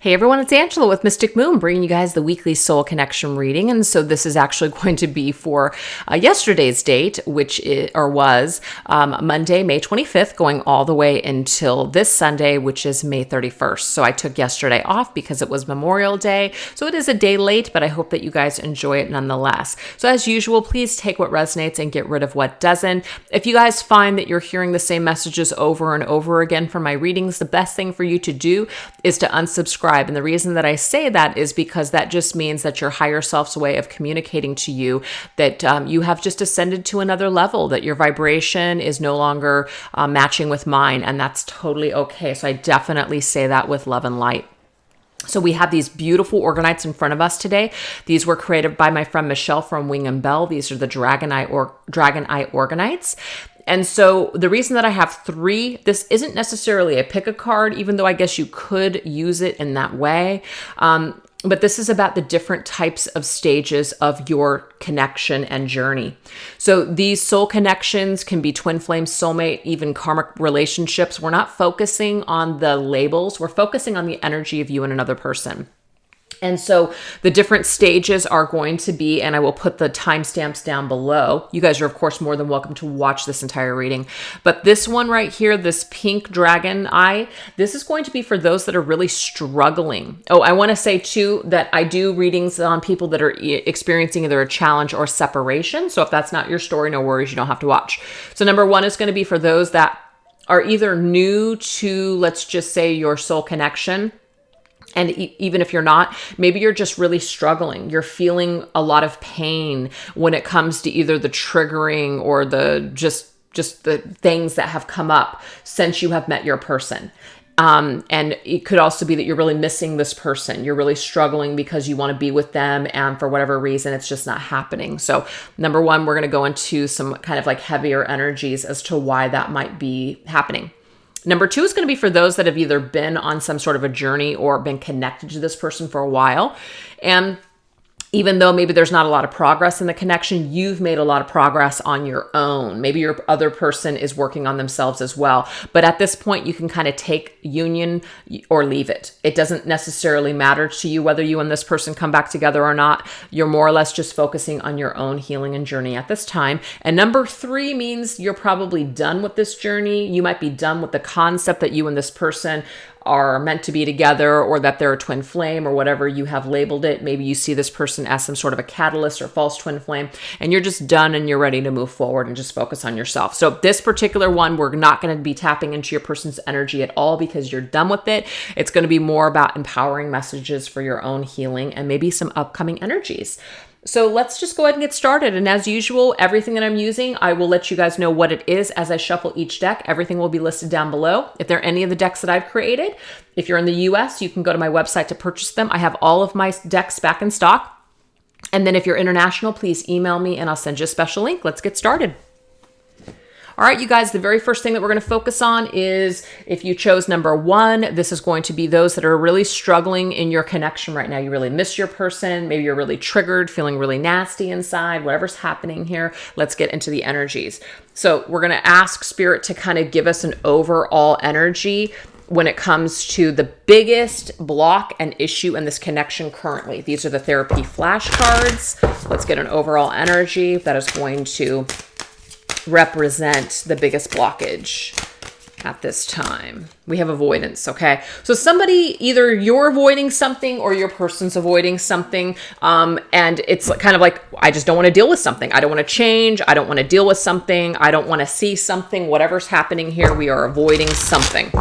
Hey everyone, it's Angela with Mystic Moon, bringing you guys the weekly soul connection reading. And so this is actually going to be for yesterday's date, was Monday, May 25th, going all the way until this Sunday, which is May 31st. So I took yesterday off because it was Memorial Day. So it is a day late, but I hope that you guys enjoy it nonetheless. So as usual, please take what resonates and get rid of what doesn't. If you guys find that you're hearing the same messages over and over again from my readings, the best thing for you to do is to unsubscribe. And the reason that I say that is because that just means that your higher self's way of communicating to you that you have just ascended to another level, that your vibration is no longer matching with mine. And that's totally okay. So I definitely say that with love and light. So we have these beautiful orgonites in front of us today. These were created by my friend Michelle from Wing and Bell. These are the Dragon Eye orgonites. And so the reason that I have three, this isn't necessarily a pick a card, even though I guess you could use it in that way. But this is about the different types of stages of your connection and journey. So these soul connections can be twin flame, soulmate, even karmic relationships. We're not focusing on the labels. We're focusing on the energy of you and another person. And so the different stages are going to be, and I will put the timestamps down below. You guys are, of course, more than welcome to watch this entire reading. But this one right here, this pink dragon eye, this is going to be for those that are really struggling. Oh, I want to say too that I do readings on people that are experiencing either a challenge or separation. So if that's not your story, no worries, you don't have to watch. So number one is going to be for those that are either new to, let's just say, your soul connection. And even if you're not, maybe you're just really struggling. You're feeling a lot of pain when it comes to either the triggering or the just the things that have come up since you have met your person. And it could also be that you're really missing this person. You're really struggling because you want to be with them, and for whatever reason, it's just not happening. So number one, we're going to go into some kind of like heavier energies as to why that might be happening. Number two is going to be for those that have either been on some sort of a journey or been connected to this person for a while. And even though maybe there's not a lot of progress in the connection, you've made a lot of progress on your own. Maybe your other person is working on themselves as well. But at this point, you can kind of take union or leave it. It doesn't necessarily matter to you whether you and this person come back together or not. You're more or less just focusing on your own healing and journey at this time. And number three means you're probably done with this journey. You might be done with the concept that you and this person are meant to be together, or that they're a twin flame, or whatever you have labeled it. Maybe you see this person as some sort of a catalyst or false twin flame, and you're just done and you're ready to move forward and just focus on yourself. So this particular one, we're not going to be tapping into your person's energy at all because you're done with it. It's going to be more about empowering messages for your own healing and maybe some upcoming energies. So let's just go ahead and get started. And as usual, everything that I'm using, I will let you guys know what it is as I shuffle each deck. Everything will be listed down below. If there are any of the decks that I've created, if you're in the US, you can go to my website to purchase them. I have all of my decks back in stock. And then if you're international, please email me and I'll send you a special link. Let's get started. All right, you guys, the very first thing that we're going to focus on is if you chose number one, this is going to be those that are really struggling in your connection right now. You really miss your person. Maybe you're really triggered, feeling really nasty inside, whatever's happening here. Let's get into the energies. So we're going to ask Spirit to kind of give us an overall energy when it comes to the biggest block and issue in this connection currently. These are the therapy flashcards. Let's get an overall energy that is going to represent the biggest blockage at this time. We have avoidance, okay? So somebody, either you're avoiding something or your person's avoiding something, and it's kind of like, I just don't want to deal with something. I don't want to change. I don't want to deal with something. I don't want to see something. Whatever's happening here, we are avoiding something,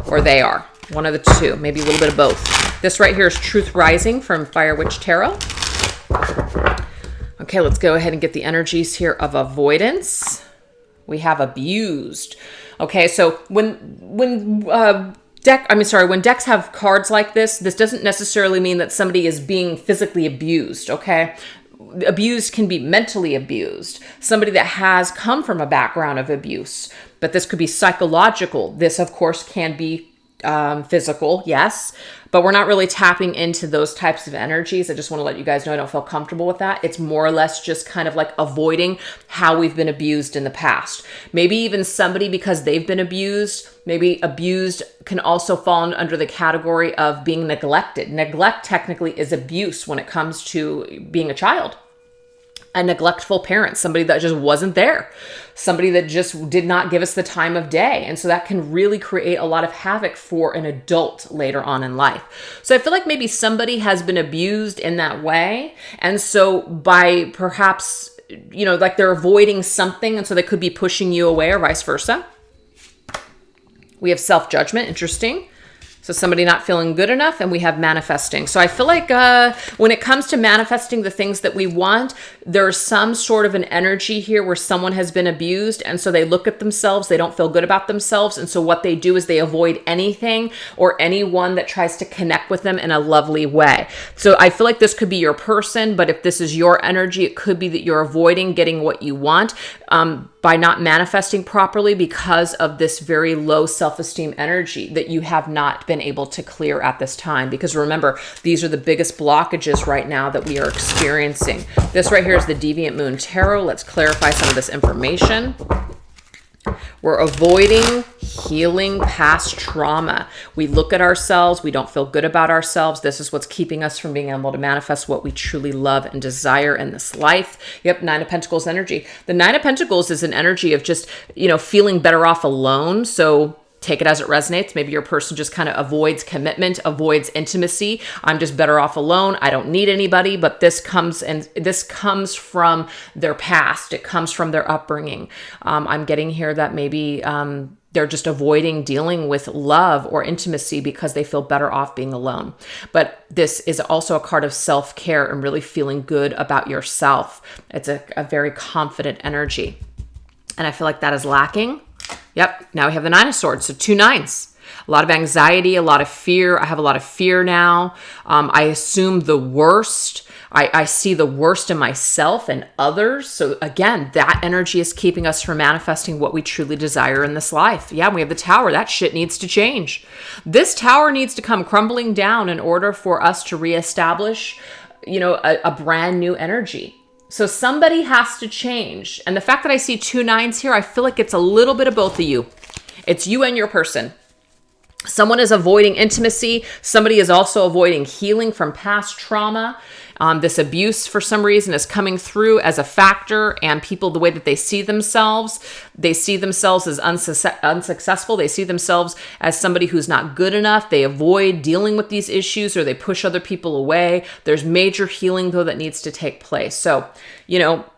or they are. One of the two, maybe a little bit of both. This right here is Truth Rising from Fire Witch Tarot. Okay, let's go ahead and get the energies here of avoidance. We have abused. Okay, so when decks have cards like this doesn't necessarily mean that somebody is being physically abused, okay? Abused can be mentally abused. Somebody that has come from a background of abuse, but this could be psychological. This, of course, can be physical, yes, but we're not really tapping into those types of energies. I just want to let you guys know I don't feel comfortable with that. It's more or less just kind of like avoiding how we've been abused in the past. Maybe even somebody, because they've been abused, maybe abused can also fall under the category of being neglected. Neglect technically is abuse when it comes to being a child. A neglectful parent, somebody that just wasn't there, somebody that just did not give us the time of day. And so that can really create a lot of havoc for an adult later on in life. So I feel like maybe somebody has been abused in that way. And so by perhaps, like they're avoiding something, and so they could be pushing you away or vice versa. We have self-judgment, interesting. So somebody not feeling good enough, and we have manifesting. So I feel like when it comes to manifesting the things that we want, there's some sort of an energy here where someone has been abused. And so they look at themselves, they don't feel good about themselves. And so what they do is they avoid anything or anyone that tries to connect with them in a lovely way. So I feel like this could be your person, but if this is your energy, it could be that you're avoiding getting what you want by not manifesting properly because of this very low self-esteem energy that you have not been able to clear at this time. Because remember, these are the biggest blockages right now that we are experiencing. This right here is the Deviant Moon Tarot. Let's clarify some of this information. We're avoiding healing past trauma. We look at ourselves, we don't feel good about ourselves. This is what's keeping us from being able to manifest what we truly love and desire in this life. Yep, Nine of Pentacles energy. The Nine of Pentacles is an energy of just, feeling better off alone. So take it as it resonates. Maybe your person just kind of avoids commitment, avoids intimacy. I'm just better off alone. I don't need anybody. But this comes from their past. It comes from their upbringing. I'm getting here that maybe they're just avoiding dealing with love or intimacy because they feel better off being alone. But this is also a card of self-care and really feeling good about yourself. It's a very confident energy. And I feel like that is lacking. Yep, now we have the Nine of Swords, so 2 nines. A lot of anxiety, a lot of fear. I have a lot of fear now. I assume the worst. I see the worst in myself and others. So again, that energy is keeping us from manifesting what we truly desire in this life. Yeah, we have the Tower. That shit needs to change. This tower needs to come crumbling down in order for us to reestablish, a brand new energy. So somebody has to change. And the fact that I see 2 nines here, I feel like it's a little bit of both of you. It's you and your person. Someone is avoiding intimacy. Somebody is also avoiding healing from past trauma. This abuse, for some reason, is coming through as a factor, and people, the way that they see themselves as unsuccessful. They see themselves as somebody who's not good enough. They avoid dealing with these issues, or they push other people away. There's major healing, though, that needs to take place. So,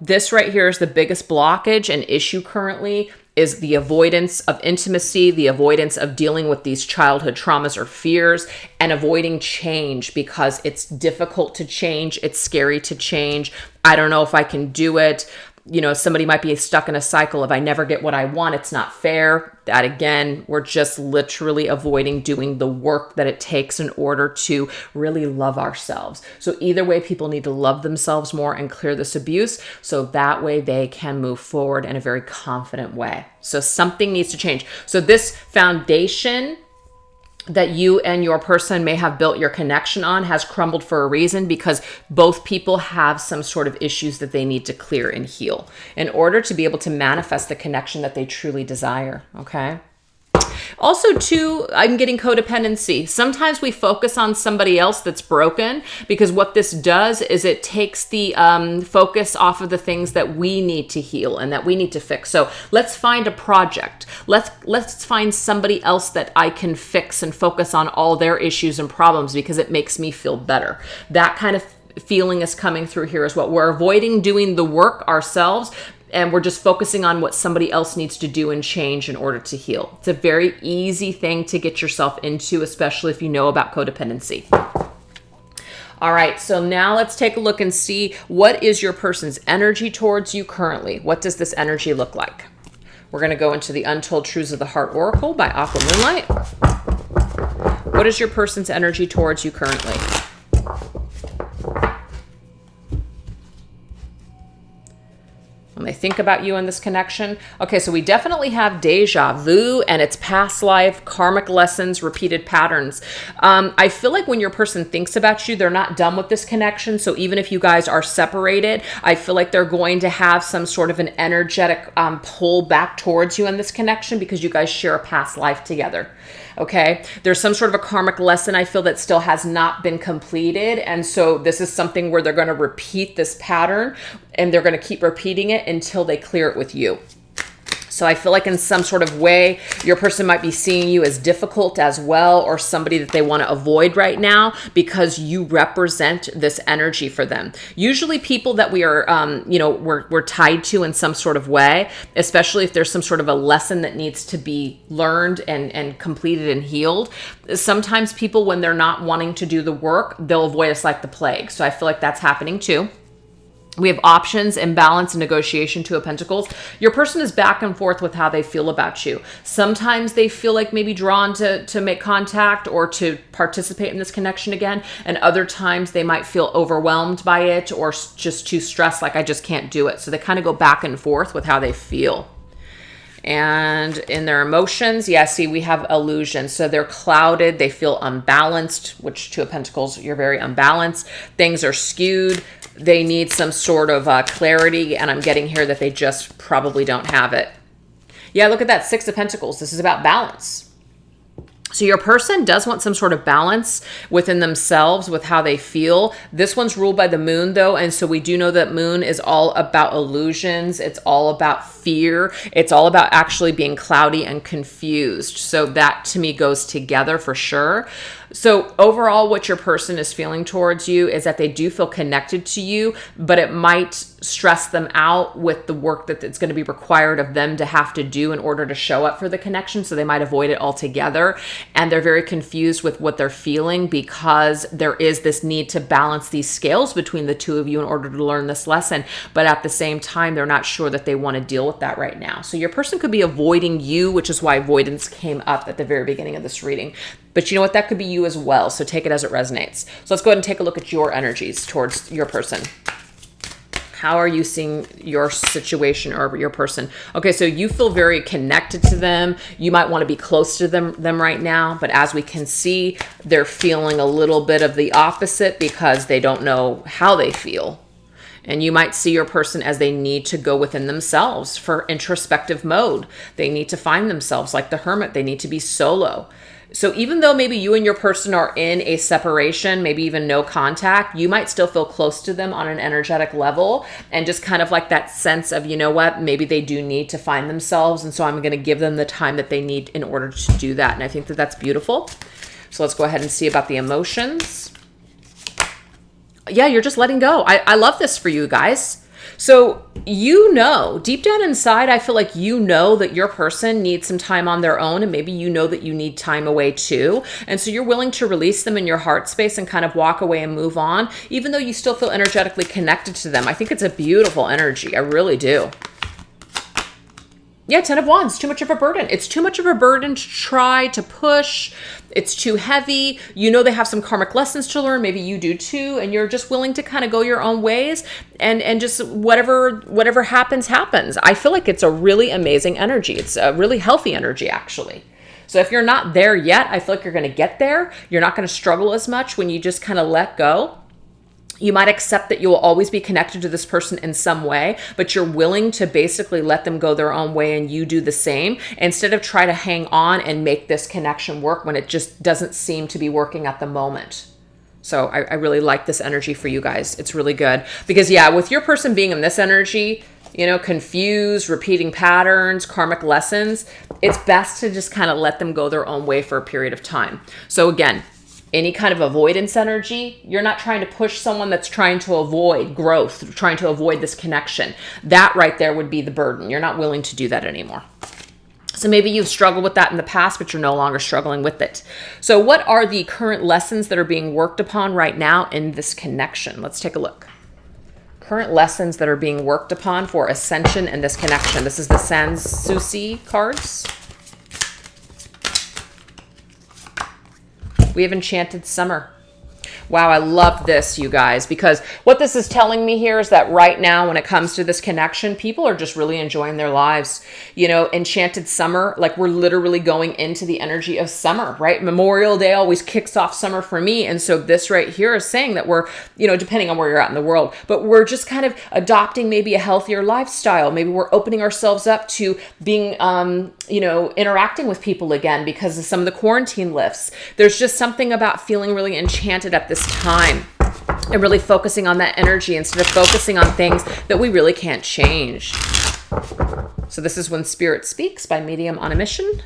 this right here is the biggest blockage and issue currently, is the avoidance of intimacy, the avoidance of dealing with these childhood traumas or fears, and avoiding change because it's difficult to change. It's scary to change. I don't know if I can do it. Somebody might be stuck in a cycle of I never get what I want. It's not fair. That again, we're just literally avoiding doing the work that it takes in order to really love ourselves. So either way, people need to love themselves more and clear this abuse. So that way they can move forward in a very confident way. So something needs to change. So this foundation that you and your person may have built your connection on has crumbled for a reason, because both people have some sort of issues that they need to clear and heal in order to be able to manifest the connection that they truly desire. Okay. Also, too, I'm getting codependency. Sometimes we focus on somebody else that's broken, because what this does is it takes the focus off of the things that we need to heal and that we need to fix. So let's find a project. Let's find somebody else that I can fix and focus on all their issues and problems because it makes me feel better. That kind of feeling is coming through here as well. We're avoiding doing the work ourselves, and we're just focusing on what somebody else needs to do and change in order to heal. It's a very easy thing to get yourself into, especially if you know about codependency. All right, so now let's take a look and see what is your person's energy towards you currently. What does this energy look like? We're going to go into the Untold Truths of the Heart Oracle by Aqua Moonlight. What is your person's energy towards you currently? When they think about you in this connection. Okay, so we definitely have deja vu and it's past life, karmic lessons, repeated patterns. I feel like when your person thinks about you, they're not done with this connection. So even if you guys are separated, I feel like they're going to have some sort of an energetic pull back towards you in this connection because you guys share a past life together. Okay, there's some sort of a karmic lesson I feel that still has not been completed. And so this is something where they're going to repeat this pattern and they're going to keep repeating it until they clear it with you. So I feel like in some sort of way, your person might be seeing you as difficult as well, or somebody that they want to avoid right now because you represent this energy for them. Usually people that we are, we're tied to in some sort of way, especially if there's some sort of a lesson that needs to be learned and completed and healed. Sometimes people, when they're not wanting to do the work, they'll avoid us like the plague. So I feel like that's happening too. We have options, imbalance, and negotiation, Two of Pentacles. Your person is back and forth with how they feel about you. Sometimes they feel like maybe drawn to make contact or to participate in this connection again. And other times they might feel overwhelmed by it or just too stressed, like I just can't do it. So they kind of go back and forth with how they feel. And in their emotions, yeah, see, we have illusion. So they're clouded. They feel unbalanced, which Two of Pentacles, you're very unbalanced. Things are skewed. They need some sort of clarity. And I'm getting here that they just probably don't have it. Yeah, look at that. Six of Pentacles. This is about balance. So your person does want some sort of balance within themselves with how they feel. This one's ruled by the moon though. And so we do know that moon is all about illusions. It's all about fear. It's all about actually being cloudy and confused. So that to me goes together for sure. So overall, what your person is feeling towards you is that they do feel connected to you, but it might stress them out with the work that it's going to be required of them to have to do in order to show up for the connection. So they might avoid it altogether. And they're very confused with what they're feeling because there is this need to balance these scales between the two of you in order to learn this lesson. But at the same time, they're not sure that they want to deal with that right now. So your person could be avoiding you, which is why avoidance came up at the very beginning of this reading. But you know what? That could be you as well. So take it as it resonates. So let's go ahead and take a look at your energies towards your person. How are you seeing your situation or your person? Okay, so you feel very connected to them. You might want to be close to them right now. But as we can see, they're feeling a little bit of the opposite because they don't know how they feel. And you might see your person as they need to go within themselves for introspective mode. They need to find themselves like the hermit. They need to be solo. So even though maybe you and your person are in a separation, maybe even no contact, you might still feel close to them on an energetic level and just kind of like that sense of, you know what, maybe they do need to find themselves. And so I'm going to give them the time that they need in order to do that. And I think that that's beautiful. So let's go ahead and see about the emotions. Yeah, you're just letting go. I love this for you guys. So, you know, deep down inside, I feel like you know that your person needs some time on their own, and maybe you know that you need time away too. And so you're willing to release them in your heart space and kind of walk away and move on, even though you still feel energetically connected to them. I think it's a beautiful energy. I really do. Yeah, Ten of Wands, too much of a burden. It's too much of a burden to try to push. It's too heavy. You know they have some karmic lessons to learn. Maybe you do too. And you're just willing to kind of go your own ways and just whatever happens, happens. I feel like it's a really amazing energy. It's a really healthy energy, actually. So if you're not there yet, I feel like you're going to get there. You're not going to struggle as much when you just kind of let go. You might accept that you will always be connected to this person in some way, but you're willing to basically let them go their own way and you do the same instead of try to hang on and make this connection work when it just doesn't seem to be working at the moment. So I really like this energy for you guys. It's really good because yeah, with your person being in this energy, you know, confused, repeating patterns, karmic lessons, it's best to just kind of let them go their own way for a period of time. So again, any kind of avoidance energy, you're not trying to push someone that's trying to avoid growth, trying to avoid this connection. That right there would be the burden. You're not willing to do that anymore. So maybe you've struggled with that in the past, but you're no longer struggling with it. So what are the current lessons that are being worked upon right now in this connection? Let's take a look. Current lessons that are being worked upon for ascension and this connection. This is the Sanssouci cards. We have Enchanted Summer. Wow, I love this, you guys, because what this is telling me here is that right now, when it comes to this connection, people are just really enjoying their lives. You know, enchanted summer, like we're literally going into the energy of summer, right? Memorial Day always kicks off summer for me. And so this right here is saying that we're, you know, depending on where you're at in the world, but we're just kind of adopting maybe a healthier lifestyle. Maybe we're opening ourselves up to being, you know, interacting with people again because of some of the quarantine lifts. There's just something about feeling really enchanted at this time and really focusing on that energy instead of focusing on things that we really can't change. So this is When Spirit Speaks by Medium on a Mission.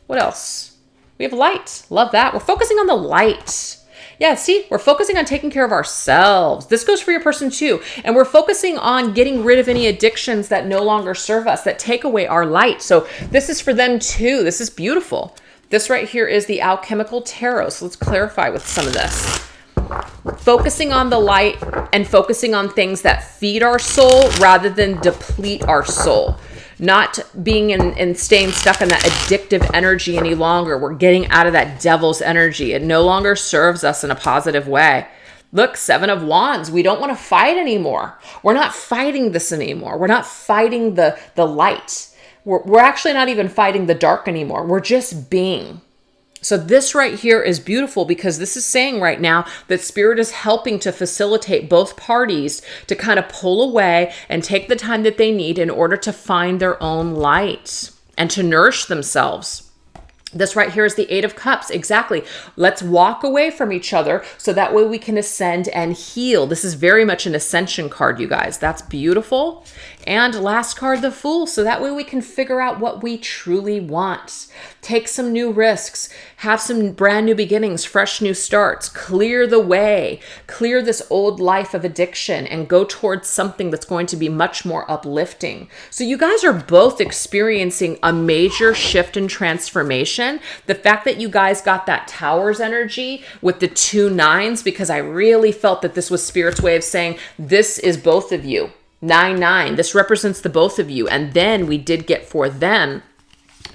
What else? We have light. Love that. We're focusing on the light. Yeah, see, we're focusing on taking care of ourselves. This goes for your person too. And we're focusing on getting rid of any addictions that no longer serve us, that take away our light. So this is for them too. This is beautiful. This right here is the Alchemical Tarot. So let's clarify with some of this. Focusing on the light and focusing on things that feed our soul rather than deplete our soul. Not being and staying stuck in that addictive energy any longer. We're getting out of that devil's energy. It no longer serves us in a positive way. Look, 7 of Wands. We don't want to fight anymore. We're not fighting this anymore. We're not fighting the light. We're actually not even fighting the dark anymore. We're just being. So this right here is beautiful because this is saying right now that Spirit is helping to facilitate both parties to kind of pull away and take the time that they need in order to find their own light and to nourish themselves. This right here is the 8 of Cups. Exactly. Let's walk away from each other so that way we can ascend and heal. This is very much an ascension card, you guys. That's beautiful. And last card, the Fool. So that way we can figure out what we truly want. Take some new risks. Have some brand new beginnings, fresh new starts. Clear the way. Clear this old life of addiction and go towards something that's going to be much more uplifting. So you guys are both experiencing a major shift and transformation. The fact that you guys got that Towers energy with the 2 9s, because I really felt that this was Spirit's way of saying this is both of you. 9-9. This represents the both of you. And then we did get for them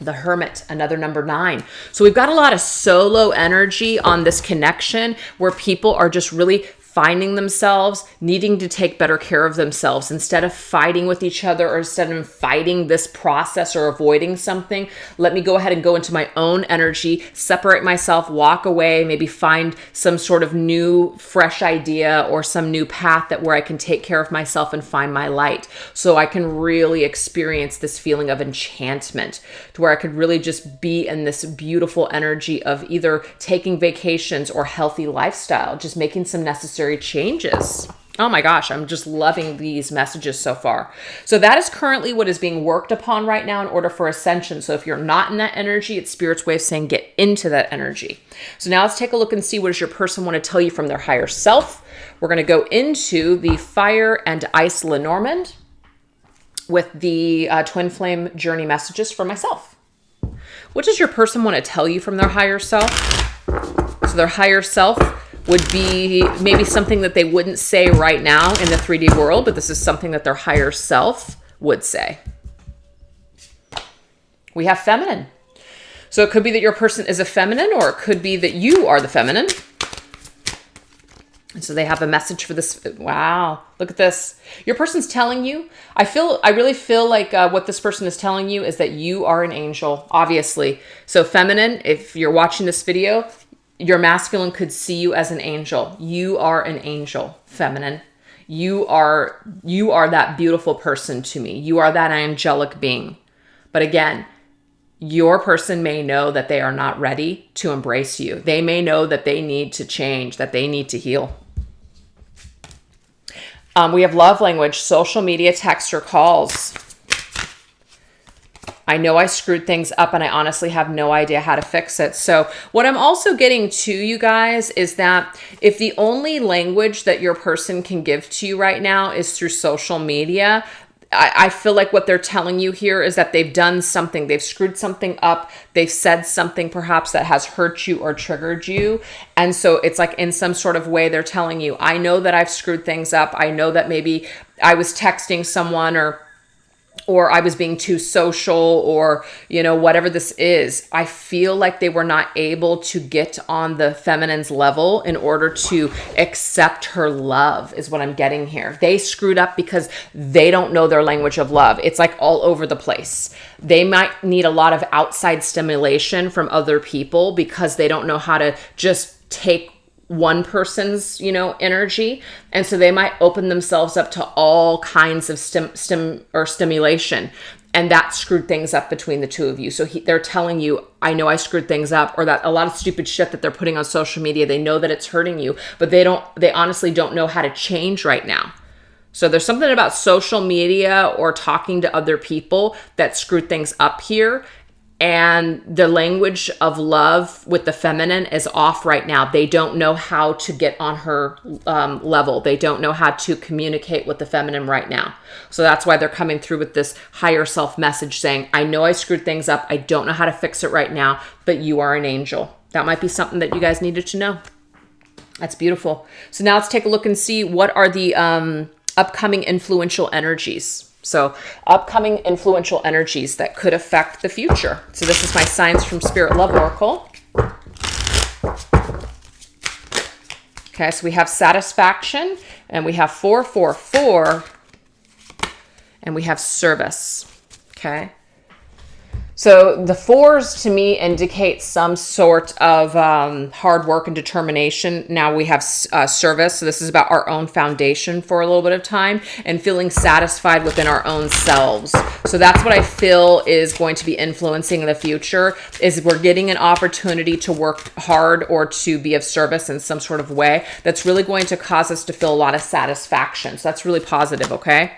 the Hermit, another number 9. So we've got a lot of solo energy on this connection where people are just really finding themselves needing to take better care of themselves instead of fighting with each other or instead of fighting this process or avoiding something. Let me go ahead and go into my own energy, separate myself, walk away, maybe find some sort of new, fresh idea or some new path that where I can take care of myself and find my light. So I can really experience this feeling of enchantment to where I could really just be in this beautiful energy of either taking vacations or healthy lifestyle, just making some necessary changes. Oh my gosh, I'm just loving these messages so far. So that is currently what is being worked upon right now in order for ascension. So if you're not in that energy, it's Spirit's way of saying get into that energy. So now let's take a look and see what does your person want to tell you from their higher self. We're going to go into the Fire and Ice Lenormand with the Twin Flame Journey messages for myself. What does your person want to tell you from their higher self? So their higher self would be maybe something that they wouldn't say right now in the 3D world, but this is something that their higher self would say. We have feminine. So it could be that your person is a feminine, or it could be that you are the feminine. And so they have a message for this. Wow, look at this. Your person's telling you, I really feel like what this person is telling you is that you are an angel, obviously. So feminine, if you're watching this video, your masculine could see you as an angel. You are an angel, feminine. You are that beautiful person to me. You are that angelic being. But again, your person may know that they are not ready to embrace you. They may know that they need to change, that they need to heal. We have love language, social media, text, or calls. I know I screwed things up and I honestly have no idea how to fix it. So what I'm also getting to, you guys, is that if the only language that your person can give to you right now is through social media, I feel like what they're telling you here is that they've done something. They've screwed something up. They've said something perhaps that has hurt you or triggered you. And so it's like in some sort of way they're telling you, I know that I've screwed things up. I know that maybe I was texting someone or or I was being too social, or, whatever this is. I feel like they were not able to get on the feminine's level in order to accept her love, is what I'm getting here. They screwed up because they don't know their language of love. It's like all over the place. They might need a lot of outside stimulation from other people because they don't know how to just take one person's, energy. And so they might open themselves up to all kinds of stimulation. And that screwed things up between the two of you. So they're telling you, I know I screwed things up, or that a lot of stupid shit that they're putting on social media, they know that it's hurting you, but they honestly don't know how to change right now. So there's something about social media or talking to other people that screwed things up here. And the language of love with the feminine is off right now. They don't know how to get on her level. They don't know how to communicate with the feminine right now. So that's why they're coming through with this higher self message saying, I know I screwed things up. I don't know how to fix it right now, but you are an angel. That might be something that you guys needed to know. That's beautiful. So now let's take a look and see what are the upcoming influential energies. So upcoming influential energies that could affect the future. So this is my Signs from Spirit Love Oracle. Okay, so we have satisfaction, and we have 444, and we have service. Okay. So the 4s to me indicate some sort of hard work and determination. Now we have service. So this is about our own foundation for a little bit of time and feeling satisfied within our own selves. So that's what I feel is going to be influencing the future, is we're getting an opportunity to work hard or to be of service in some sort of way that's really going to cause us to feel a lot of satisfaction. So that's really positive, okay?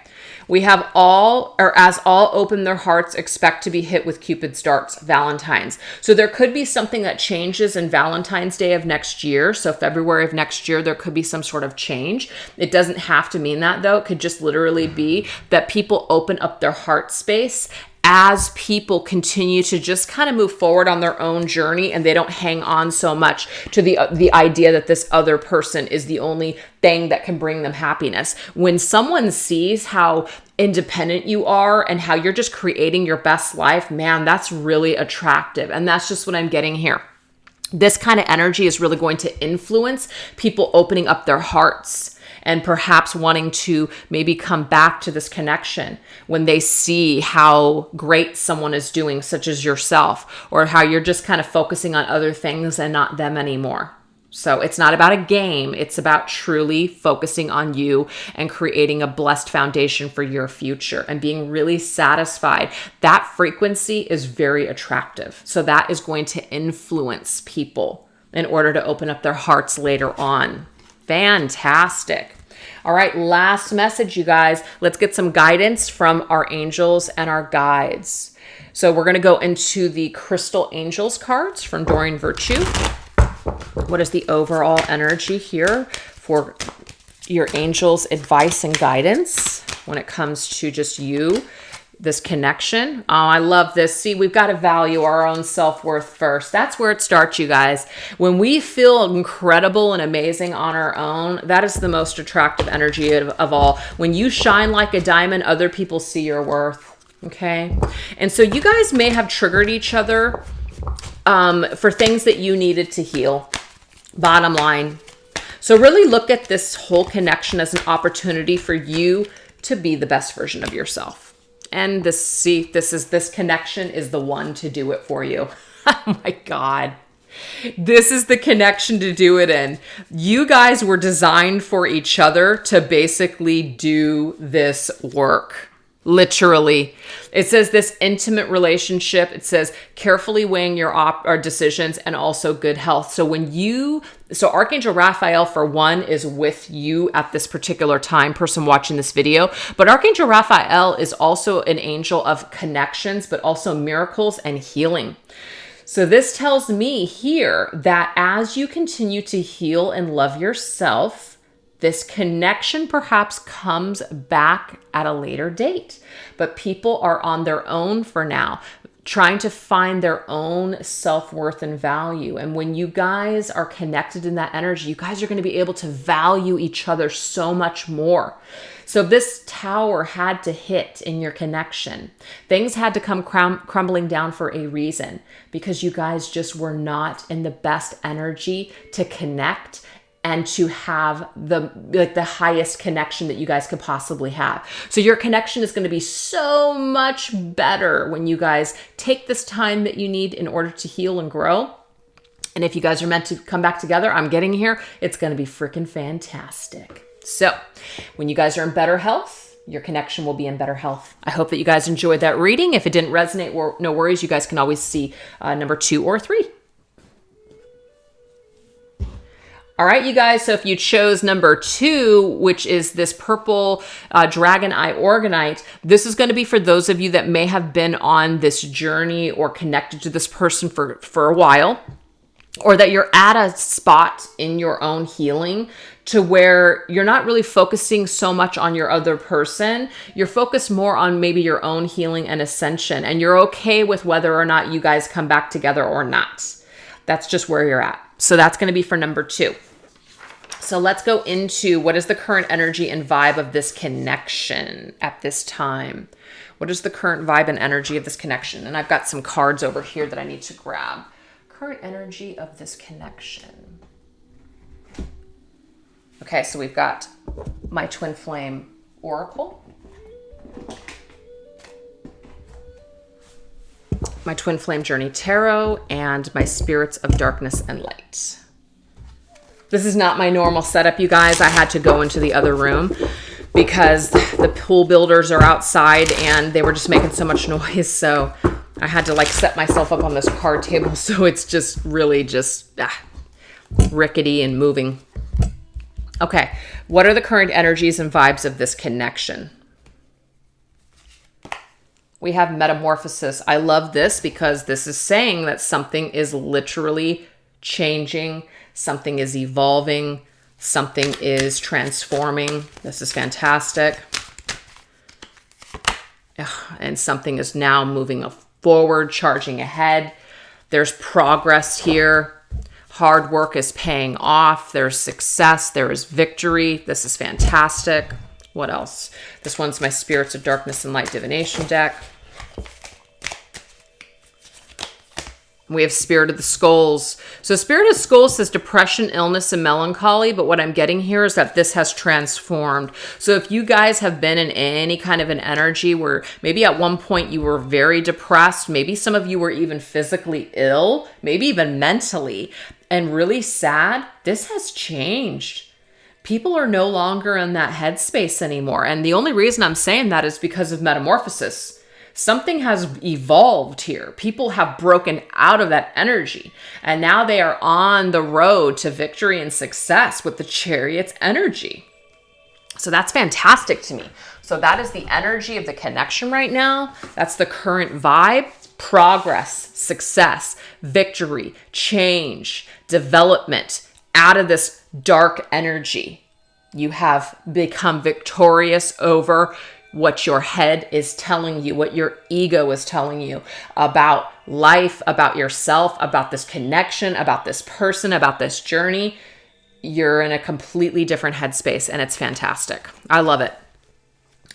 We have as all open their hearts, expect to be hit with Cupid's darts, Valentine's. So there could be something that changes in Valentine's Day of next year. So February of next year, there could be some sort of change. It doesn't have to mean that, though. It could just literally be that people open up their heart space as people continue to just kind of move forward on their own journey, and they don't hang on so much to the idea that this other person is the only thing that can bring them happiness. When someone sees how independent you are and how you're just creating your best life, man, that's really attractive. And that's just what I'm getting here. This kind of energy is really going to influence people opening up their hearts and perhaps wanting to maybe come back to this connection when they see how great someone is doing, such as yourself, or how you're just kind of focusing on other things and not them anymore. So it's not about a game. It's about truly focusing on you and creating a blessed foundation for your future and being really satisfied. That frequency is very attractive. So that is going to influence people in order to open up their hearts later on. Fantastic. All right, last message, you guys. Let's get some guidance from our angels and our guides. So we're going to go into the Crystal Angels cards from Doreen Virtue. What is the overall energy here for your angels' advice and guidance when it comes to just you, this connection? Oh, I love this. See, we've got to value our own self-worth first. That's where it starts, you guys. When we feel incredible and amazing on our own, that is the most attractive energy of all. When you shine like a diamond, other people see your worth. Okay? And so you guys may have triggered each other for things that you needed to heal. Bottom line. So really look at this whole connection as an opportunity for you to be the best version of yourself. And this connection is the one to do it for you. Oh my God. This is the connection to do it in. You guys were designed for each other to basically do this work. Literally. It says this intimate relationship. It says carefully weighing your decisions and also good health. So Archangel Raphael, for one, is with you at this particular time, person watching this video. But Archangel Raphael is also an angel of connections, but also miracles and healing. So this tells me here that as you continue to heal and love yourself, this connection perhaps comes back at a later date, but people are on their own for now. trying to find their own self-worth and value. And when you guys are connected in that energy, you guys are going to be able to value each other so much more. So this tower had to hit in your connection. Things had to come crumbling down for a reason, because you guys just were not in the best energy to connect and to have the highest connection that you guys could possibly have. So your connection is going to be so much better when you guys take this time that you need in order to heal and grow. And if you guys are meant to come back together, I'm getting here, it's going to be freaking fantastic. So when you guys are in better health, your connection will be in better health. I hope that you guys enjoyed that reading. If it didn't resonate, no worries. You guys can always see number 2 or 3. All right, you guys, so if you chose number 2, which is this purple Dragon Eye Organite, this is going to be for those of you that may have been on this journey or connected to this person for a while, or that you're at a spot in your own healing to where you're not really focusing so much on your other person. You're focused more on maybe your own healing and ascension, and you're okay with whether or not you guys come back together or not. That's just where you're at. So that's going to be for number 2. So let's go into what is the current energy and vibe of this connection at this time. What is the current vibe and energy of this connection? And I've got some cards over here that I need to grab. Current energy of this connection. Okay, so we've got my Twin Flame Oracle, my Twin Flame Journey Tarot, and my Spirits of Darkness and Light. This is not my normal setup, you guys. I had to go into the other room because the pool builders are outside and they were just making so much noise. So I had to set myself up on this card table. So it's just really just rickety and moving. Okay. What are the current energies and vibes of this connection? We have Metamorphosis. I love this because this is saying that something is literally changing. Something is evolving. Something is transforming. This is fantastic. And something is now moving forward, charging ahead. There's progress here. Hard work is paying off. There's success. There is victory. This is fantastic. What else? This one's my Spirits of Darkness and Light Divination deck. We have Spirit of the Skulls. So Spirit of the Skulls says depression, illness, and melancholy. But what I'm getting here is that this has transformed. So if you guys have been in any kind of an energy where maybe at one point you were very depressed, maybe some of you were even physically ill, maybe even mentally, and really sad, this has changed. People are no longer in that headspace anymore. And the only reason I'm saying that is because of Metamorphosis. Something has evolved here. People have broken out of that energy, and now they are on the road to victory and success with the Chariot's energy. So that's fantastic to me. So that is the energy of the connection right now. That's the current vibe. Progress, success, victory, change, development out of this dark energy. You have become victorious over what your head is telling you, what your ego is telling you about life, about yourself, about this connection, about this person, about this journey. You're in a completely different headspace, and it's fantastic. I love it.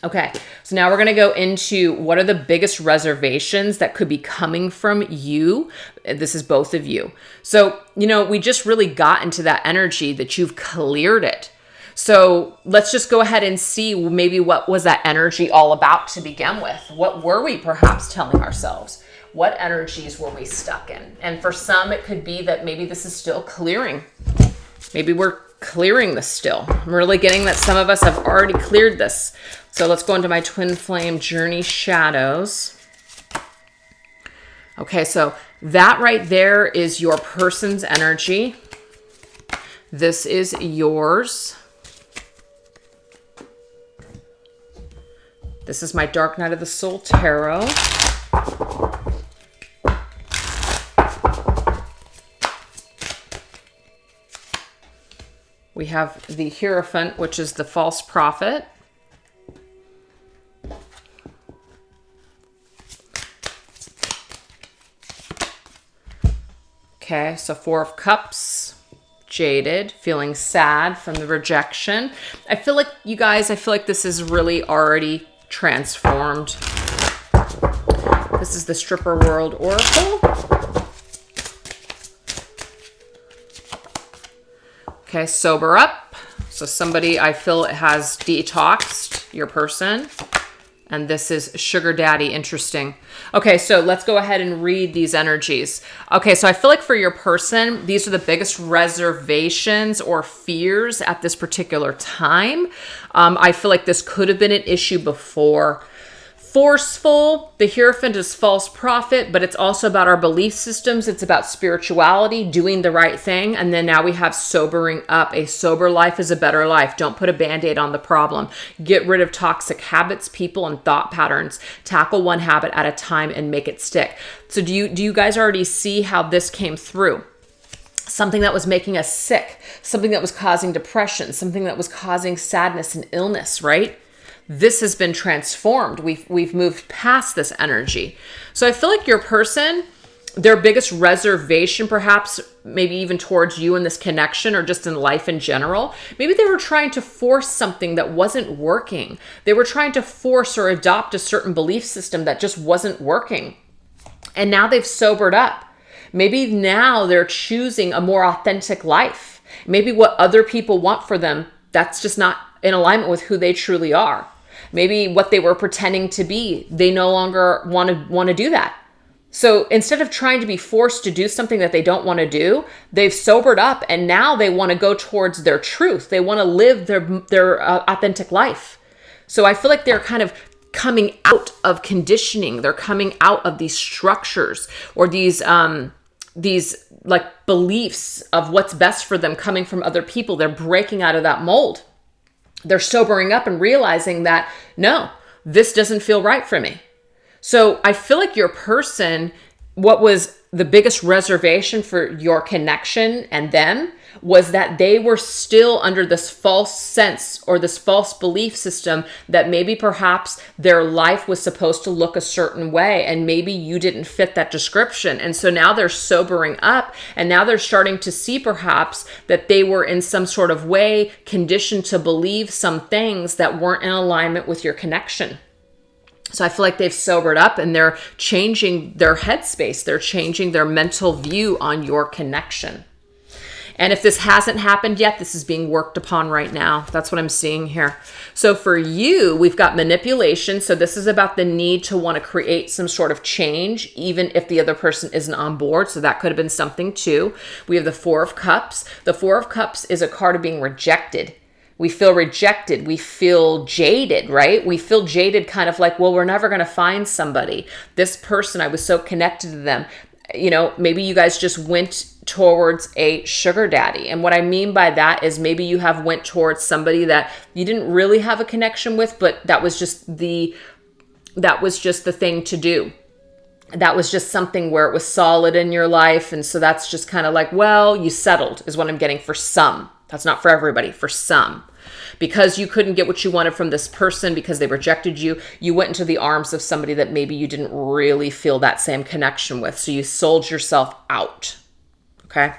Okay, so now we're going to go into what are the biggest reservations that could be coming from you. This is both of you. So, we just really got into that energy that you've cleared it. So let's just go ahead and see maybe what was that energy all about to begin with. What were we perhaps telling ourselves? What energies were we stuck in? And for some, it could be that maybe this is still clearing. Maybe we're clearing this still. I'm really getting that some of us have already cleared this. So let's go into my Twin Flame Journey Shadows. Okay, so that right there is your person's energy. This is yours. This is my Dark Night of the Soul Tarot. We have the Hierophant, which is the false prophet. Okay, so Four of Cups, jaded, feeling sad from the rejection. I feel like you guys, this is really already transformed. This is the Stripper World Oracle. Okay, sober up. So somebody I feel has detoxed your person. And this is Sugar Daddy. Interesting. Okay, so let's go ahead and read these energies. Okay, so I feel like for your person, these are the biggest reservations or fears at this particular time. I feel like this could have been an issue before. Forceful, the Hierophant is false prophet, but it's also about our belief systems. It's about spirituality, doing the right thing. And then now we have sobering up. A sober life is a better life. Don't put a Band-Aid on the problem. Get rid of toxic habits, people, and thought patterns. Tackle one habit at a time and make it stick. So do you guys already see how this came through? Something that was making us sick, something that was causing depression, something that was causing sadness and illness, right? This has been transformed. We've moved past this energy. So I feel like your person, their biggest reservation, perhaps maybe even towards you in this connection or just in life in general, maybe they were trying to force something that wasn't working. They were trying to force or adopt a certain belief system that just wasn't working. And now they've sobered up. Maybe now they're choosing a more authentic life. Maybe what other people want for them, that's just not in alignment with who they truly are. Maybe what they were pretending to be, they no longer want to do that. So instead of trying to be forced to do something that they don't want to do, they've sobered up and now they want to go towards their truth. They want to live their authentic life. So I feel like they're kind of coming out of conditioning. They're coming out of these structures or these like beliefs of what's best for them coming from other people. They're breaking out of that mold. They're sobering up and realizing that, no, this doesn't feel right for me. So I feel like your person, what was the biggest reservation for your connection and them was that they were still under this false sense or this false belief system that maybe perhaps their life was supposed to look a certain way and maybe you didn't fit that description. And so now they're sobering up and now they're starting to see perhaps that they were in some sort of way conditioned to believe some things that weren't in alignment with your connection. So I feel like they've sobered up and they're changing their headspace. They're changing their mental view on your connection. And if this hasn't happened yet, this is being worked upon right now. That's what I'm seeing here. So for you, we've got manipulation. So this is about the need to want to create some sort of change, even if the other person isn't on board. So that could have been something too. We have the Four of Cups. The Four of Cups is a card of being rejected. We feel rejected. We feel jaded, right? We feel jaded kind of like, well, we're never going to find somebody. This person, I was so connected to them. You know, maybe you guys just went towards a sugar daddy. And what I mean by that is maybe you have went towards somebody that you didn't really have a connection with, but that was just the thing to do. That was just something where it was solid in your life. And so that's just kind of like, well, you settled is what I'm getting for some. That's not for everybody, for some. Because you couldn't get what you wanted from this person because they rejected you, you went into the arms of somebody that maybe you didn't really feel that same connection with. So you sold yourself out. Okay?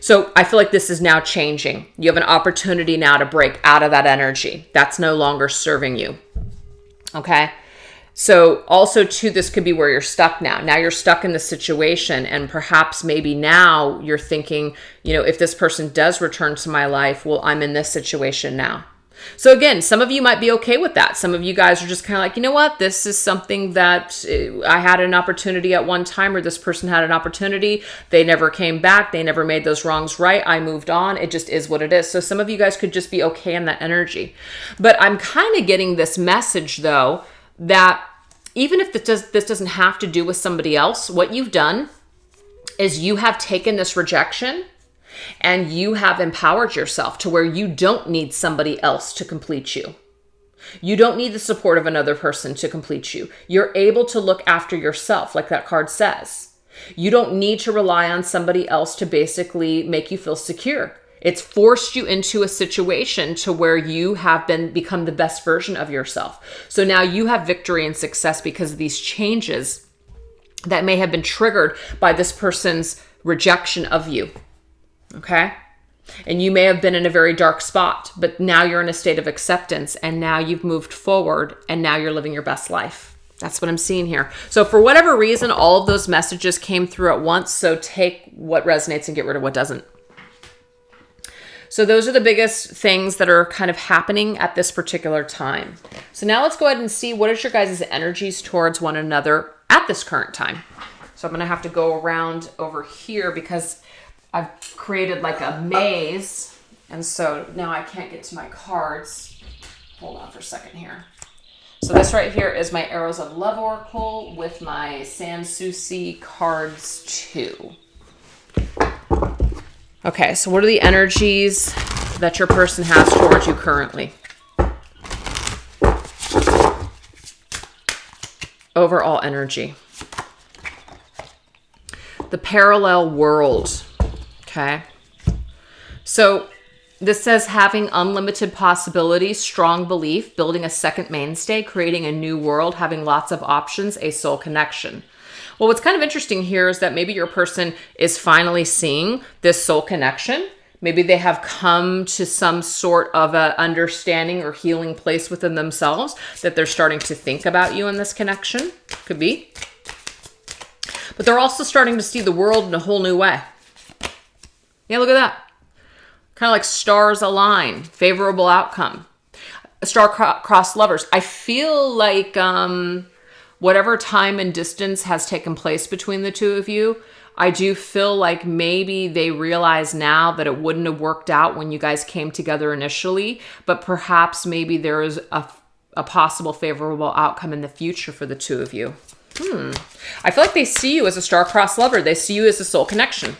So I feel like this is now changing. You have an opportunity now to break out of that energy. That's no longer serving you. Okay? So also too, this could be where you're stuck now. Now you're stuck in the situation and perhaps maybe now you're thinking, you know, if this person does return to my life, well, I'm in this situation now. So again, some of you might be okay with that. Some of you guys are just kind of like, you know what, this is something that I had an opportunity at one time or this person had an opportunity. They never came back. They never made those wrongs right. I moved on. It just is what it is. So some of you guys could just be okay in that energy. But I'm kind of getting this message though, that even if this doesn't have to do with somebody else, what you've done is you have taken this rejection and you have empowered yourself to where you don't need somebody else to complete you. You don't need the support of another person to complete you. You're able to look after yourself, like that card says. You don't need to rely on somebody else to basically make you feel secure. It's forced you into a situation to where you have become the best version of yourself. So now you have victory and success because of these changes that may have been triggered by this person's rejection of you. Okay? And you may have been in a very dark spot, but now you're in a state of acceptance, and now you've moved forward, and now you're living your best life. That's what I'm seeing here. So for whatever reason, all of those messages came through at once. So take what resonates and get rid of what doesn't. So those are the biggest things that are kind of happening at this particular time. So now let's go ahead and see what is your guys' energies towards one another at this current time. So I'm going to have to go around over here because I've created like a maze. And so now I can't get to my cards. Hold on for a second here. So this right here is my Arrows of Love Oracle with my Sanssouci cards too. Okay, so what are the energies that your person has towards you currently? Overall energy. The parallel world. Okay. So this says having unlimited possibilities, strong belief, building a second mainstay, creating a new world, having lots of options, a soul connection. Well, what's kind of interesting here is that maybe your person is finally seeing this soul connection. Maybe they have come to some sort of a understanding or healing place within themselves that they're starting to think about you in this connection. Could be. But they're also starting to see the world in a whole new way. Yeah, look at that. Kind of like stars align, favorable outcome. Star-crossed lovers. I feel like whatever time and distance has taken place between the two of you, I do feel like maybe they realize now that it wouldn't have worked out when you guys came together initially, but perhaps maybe there is a possible favorable outcome in the future for the two of you. I feel like they see you as a star-crossed lover. They see you as a soul connection.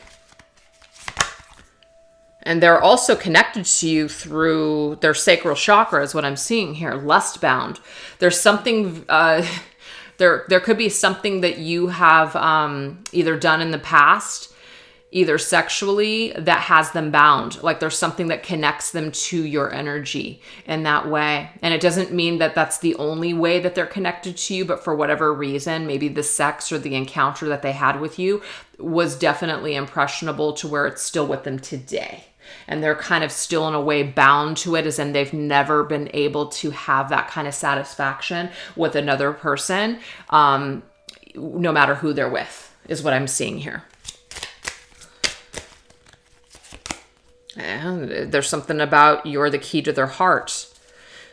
And they're also connected to you through their sacral chakra is what I'm seeing here, lust-bound. There's something... There could be something that you have either done in the past, either sexually, that has them bound. Like there's something that connects them to your energy in that way. And it doesn't mean that that's the only way that they're connected to you, but for whatever reason, maybe the sex or the encounter that they had with you was definitely impressionable to where it's still with them today. And they're kind of still in a way bound to it, as in they've never been able to have that kind of satisfaction with another person, no matter who they're with, is what I'm seeing here. And there's something about you're the key to their heart.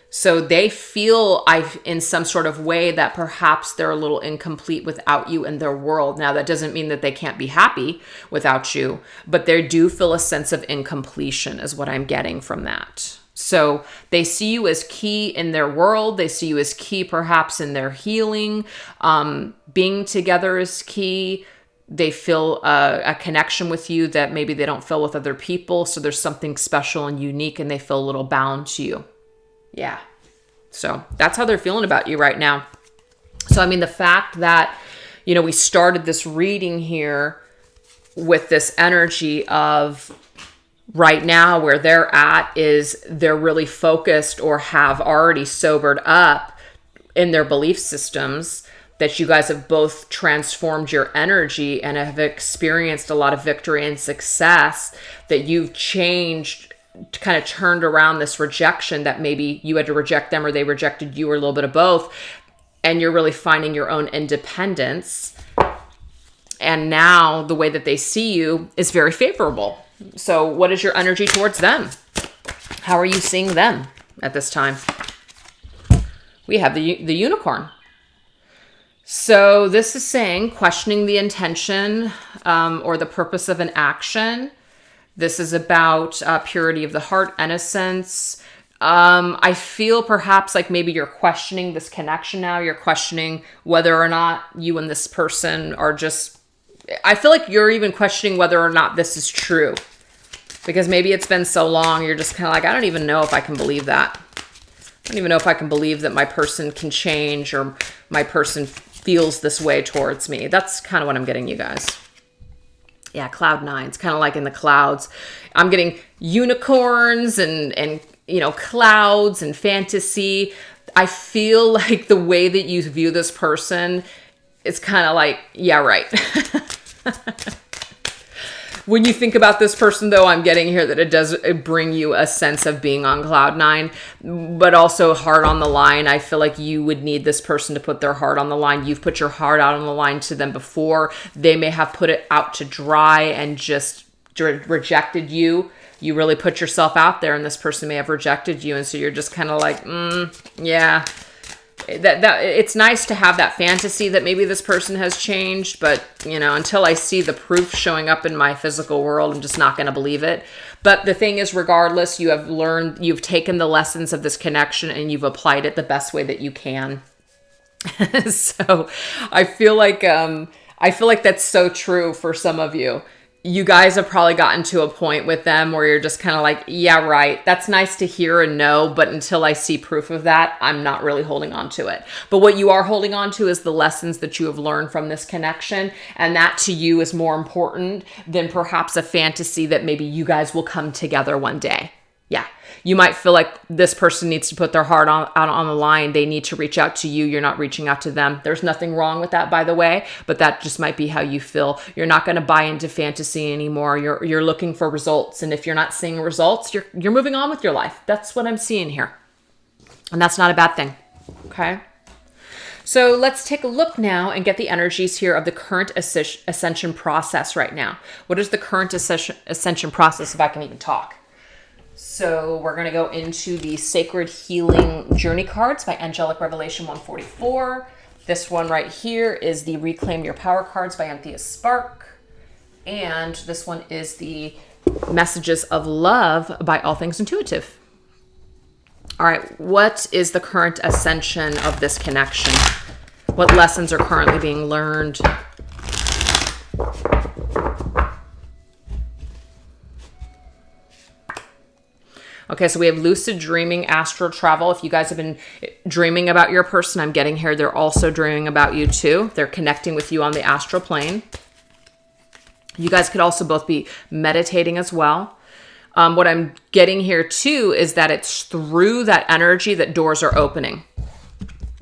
So they feel in some sort of way that perhaps they're a little incomplete without you in their world. Now, that doesn't mean that they can't be happy without you, but they do feel a sense of incompletion is what I'm getting from that. So they see you as key in their world. They see you as key perhaps in their healing. Being together is key. They feel a connection with you that maybe they don't feel with other people. So there's something special and unique, and they feel a little bound to you. Yeah. So that's how they're feeling about you right now. So, I mean, the fact that, we started this reading here with this energy of right now where they're at is they're really focused or have already sobered up in their belief systems, that you guys have both transformed your energy and have experienced a lot of victory and success, that you've changed, kind of turned around this rejection that maybe you had to reject them or they rejected you or a little bit of both. And you're really finding your own independence. And now the way that they see you is very favorable. So what is your energy towards them? How are you seeing them at this time? We have the unicorn. So this is saying questioning the intention or the purpose of an action. This is about purity of the heart, innocence. I feel perhaps like maybe you're questioning this connection now. You're questioning whether or not you and this person are just... I feel like you're even questioning whether or not this is true. Because maybe it's been so long, you're just kind of like, I don't even know if I can believe that. I don't even know if I can believe that my person can change or my person feels this way towards me. That's kind of what I'm getting, you guys. Yeah, cloud nine. It's kind of like in the clouds. I'm getting unicorns and clouds and fantasy. I feel like the way that you view this person is kind of like, yeah, right. When you think about this person, though, I'm getting here that it does bring you a sense of being on cloud nine, but also heart on the line. I feel like you would need this person to put their heart on the line. You've put your heart out on the line to them before. They may have put it out to dry and just rejected you. You really put yourself out there and this person may have rejected you. And so you're just kind of like, yeah. That it's nice to have that fantasy that maybe this person has changed, but until I see the proof showing up in my physical world, I'm just not going to believe it. But the thing is, regardless, you've taken the lessons of this connection and you've applied it the best way that you can. So I feel like that's so true for some of you. You guys have probably gotten to a point with them where you're just kind of like, yeah, right. That's nice to hear and know, but until I see proof of that, I'm not really holding on to it. But what you are holding on to is the lessons that you have learned from this connection. And that to you is more important than perhaps a fantasy that maybe you guys will come together one day. Yeah. You might feel like this person needs to put their heart out on the line. They need to reach out to you. You're not reaching out to them. There's nothing wrong with that, by the way, but that just might be how you feel. You're not going to buy into fantasy anymore. You're looking for results. And if you're not seeing results, you're moving on with your life. That's what I'm seeing here. And that's not a bad thing. Okay. So let's take a look now and get the energies here of the current ascension process right now. What is the current ascension process, if I can even talk? So we're going to go into the Sacred Healing Journey cards by Angelic Revelation 144. This one right here is the Reclaim Your Power cards by Anthea Spark. And this one is the Messages of Love by All Things Intuitive. All right, what is the current ascension of this connection? What lessons are currently being learned? Okay, so we have lucid dreaming, astral travel. If you guys have been dreaming about your person, I'm getting here, they're also dreaming about you too. They're connecting with you on the astral plane. You guys could also both be meditating as well. What I'm getting here too is that it's through that energy that doors are opening.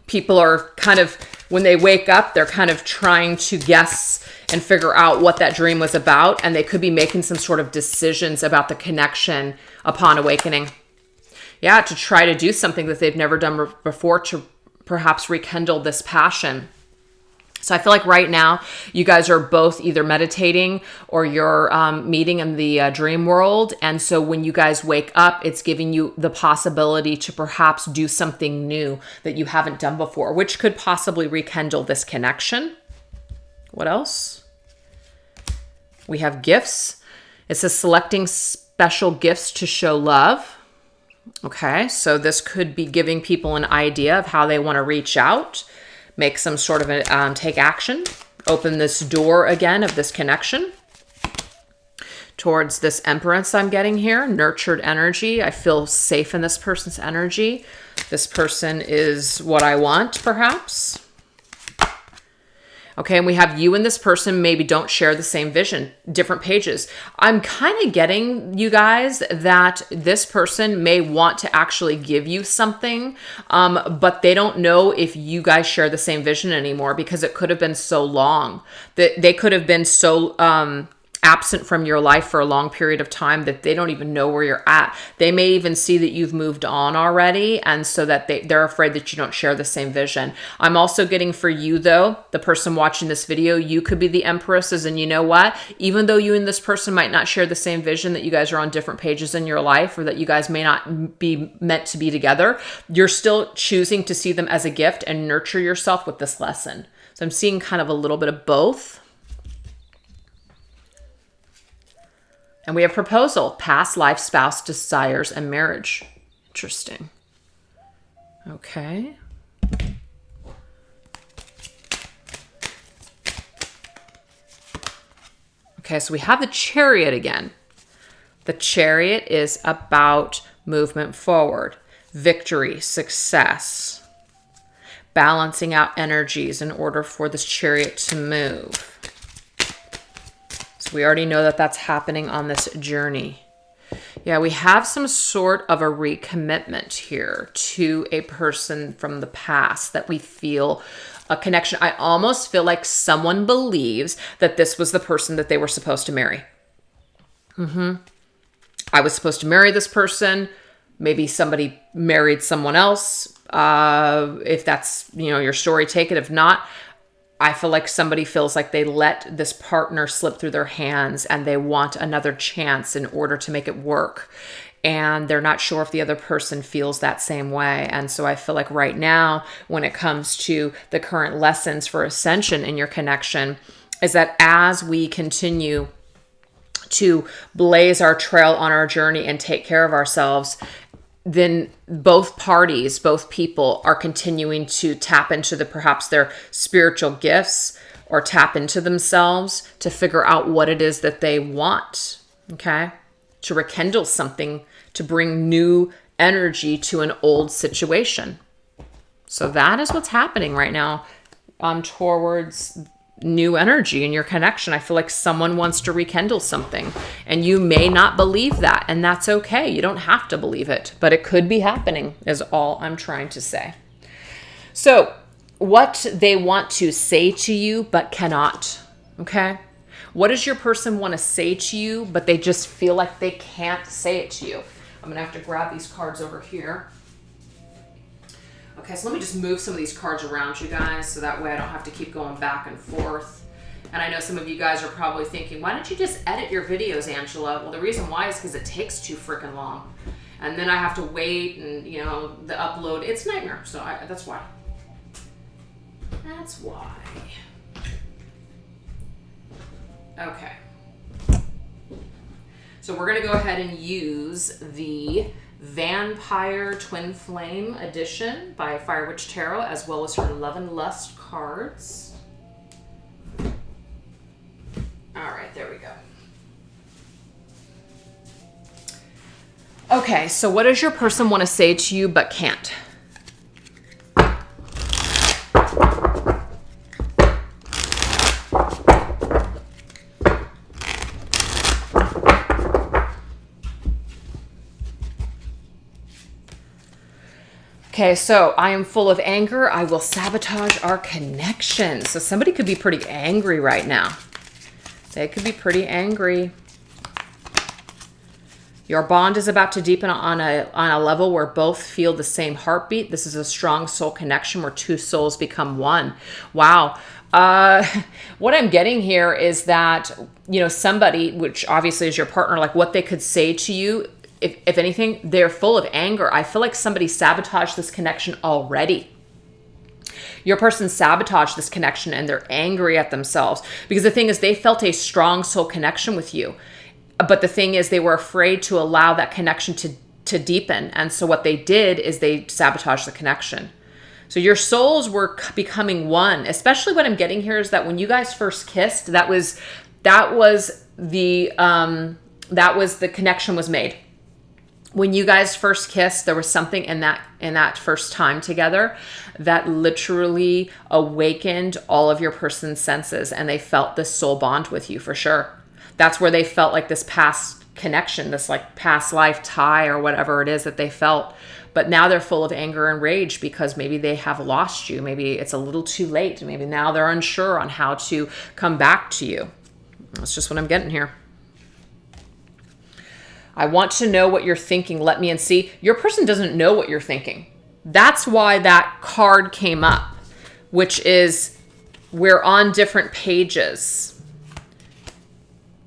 People are kind of, when they wake up, they're kind of trying to guess and figure out what that dream was about. And they could be making some sort of decisions about the connection upon awakening. Yeah, to try to do something that they've never done before to perhaps rekindle this passion. So I feel like right now you guys are both either meditating or you're meeting in the dream world. And so when you guys wake up, it's giving you the possibility to perhaps do something new that you haven't done before, which could possibly rekindle this connection. What else? We have gifts. It says selecting special gifts to show love. Okay, so this could be giving people an idea of how they want to reach out, make some sort of a, take action, open this door again of this connection towards this Empress I'm getting here. Nurtured energy. I feel safe in this person's energy. This person is what I want, perhaps. Okay, and we have you and this person maybe don't share the same vision, different pages. I'm kind of getting, you guys, that this person may want to actually give you something, but they don't know if you guys share the same vision anymore because it could have been so long. That they could have been so absent from your life for a long period of time that they don't even know where you're at. They may even see that you've moved on already, and so that they're afraid that you don't share the same vision. I'm also getting for you, though, the person watching this video, you could be the Empresses, and you know what? Even though you and this person might not share the same vision, that you guys are on different pages in your life, or that you guys may not be meant to be together, you're still choosing to see them as a gift and nurture yourself with this lesson. So I'm seeing kind of a little bit of both. And we have proposal, past life, spouse, desires, and marriage. Interesting. Okay. Okay, so we have the Chariot again. The Chariot is about movement forward, victory, success, balancing out energies in order for this Chariot to move. We already know that that's happening on this journey. Yeah, we have some sort of a recommitment here to a person from the past that we feel a connection. I almost feel like someone believes that this was the person that they were supposed to marry. I was supposed to marry this person. Maybe somebody married someone else. If that's, your story, take it. If not, I feel like somebody feels like they let this partner slip through their hands and they want another chance in order to make it work. And they're not sure if the other person feels that same way. And so I feel like right now, when it comes to the current lessons for ascension in your connection, is that as we continue to blaze our trail on our journey and take care of ourselves, then both parties, both people are continuing to tap into perhaps their spiritual gifts or tap into themselves to figure out what it is that they want, okay? To rekindle something, to bring new energy to an old situation. So that is what's happening right now towards new energy in your connection. I feel like someone wants to rekindle something, and you may not believe that, and that's okay. You don't have to believe it, but it could be happening is all I'm trying to say. So what they want to say to you but cannot, okay? What does your person want to say to you but they just feel like they can't say it to you? I'm gonna have to grab these cards over here. Okay, so let me just move some of these cards around, you guys, so that way I don't have to keep going back and forth. And I know some of you guys are probably thinking, why don't you just edit your videos, Angela? Well, the reason why is because it takes too freaking long. And then I have to wait and, the upload. It's a nightmare, so that's why. That's why. Okay. So we're going to go ahead and use the Vampire Twin Flame edition by Fire Witch Tarot, as well as her Love and Lust cards. All right, there we go. Okay, so what does your person want to say to you but can't? Okay, so I am full of anger. I will sabotage our connection. So somebody could be pretty angry right now. They could be pretty angry. Your bond is about to deepen on a level where both feel the same heartbeat. This is a strong soul connection where two souls become one. Wow. What I'm getting here is that, somebody, which obviously is your partner, like what they could say to you, if anything, they're full of anger. I feel like somebody sabotaged this connection already. Your person sabotaged this connection and they're angry at themselves because the thing is they felt a strong soul connection with you. But the thing is they were afraid to allow that connection to deepen. And so what they did is they sabotaged the connection. So your souls were becoming one. Especially what I'm getting here is that when you guys first kissed, that was the connection was made. When you guys first kissed, there was something in that first time together that literally awakened all of your person's senses, and they felt this soul bond with you for sure. That's where they felt like this past connection, this like past life tie or whatever it is that they felt. But now they're full of anger and rage because maybe they have lost you. Maybe it's a little too late. Maybe now they're unsure on how to come back to you. That's just what I'm getting here. I want to know what you're thinking. Let me in. See, your person doesn't know what you're thinking. That's why that card came up, which is we're on different pages.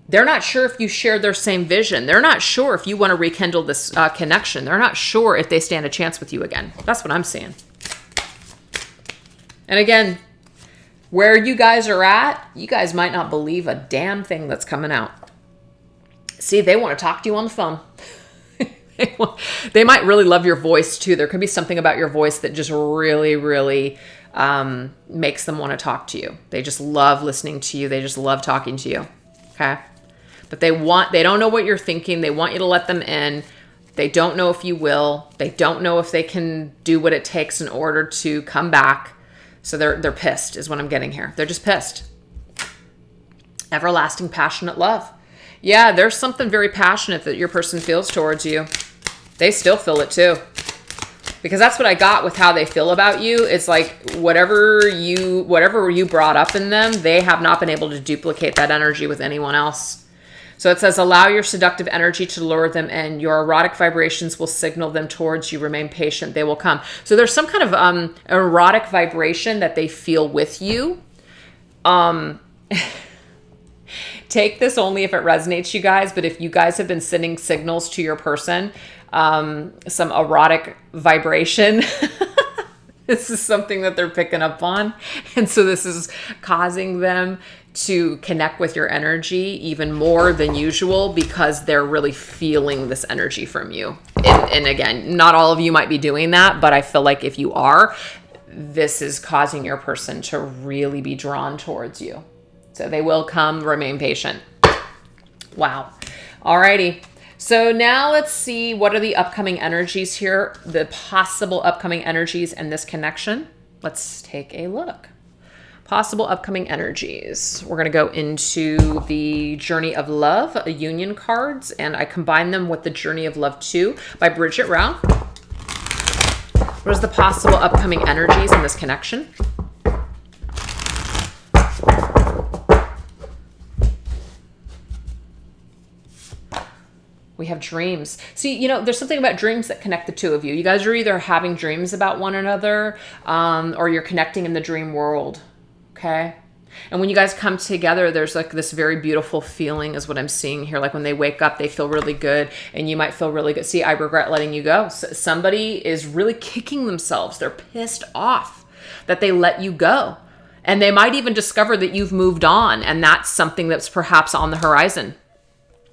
They're not sure if you share their same vision. They're not sure if you want to rekindle this connection. They're not sure if they stand a chance with you again. That's what I'm seeing. And again, where you guys are at, you guys might not believe a damn thing that's coming out. See, they want to talk to you on the phone. They might really love your voice too. There could be something about your voice that just really, really makes them want to talk to you. They just love listening to you. They just love talking to you. Okay. But they don't know what you're thinking. They want you to let them in. They don't know if you will. They don't know if they can do what it takes in order to come back. So they're pissed is what I'm getting here. They're just pissed. Everlasting, passionate love. Yeah, there's something very passionate that your person feels towards you. They still feel it too. Because that's what I got with how they feel about you. It's like whatever you brought up in them, they have not been able to duplicate that energy with anyone else. So it says, allow your seductive energy to lure them in. Your erotic vibrations will signal them towards you. Remain patient. They will come. So there's some kind of erotic vibration that they feel with you. Take this only if it resonates, you guys. But if you guys have been sending signals to your person, some erotic vibration, this is something that they're picking up on. And so this is causing them to connect with your energy even more than usual because they're really feeling this energy from you. And again, not all of you might be doing that, but I feel like if you are, this is causing your person to really be drawn towards you. So they will come. Remain patient. Wow. Alrighty. So now let's see, what are the upcoming energies here, the possible upcoming energies in this connection. Let's take a look. Possible upcoming energies. We're going to go into the Journey of Love, union cards, and I combine them with the Journey of Love 2 by Bridget Rao. What is the possible upcoming energies in this connection? We have dreams. See, there's something about dreams that connect the two of you. You guys are either having dreams about one another, or you're connecting in the dream world. Okay. And when you guys come together, there's like this very beautiful feeling is what I'm seeing here. Like when they wake up, they feel really good and you might feel really good. See, I regret letting you go. So somebody is really kicking themselves. They're pissed off that they let you go. And they might even discover that you've moved on. And that's something that's perhaps on the horizon.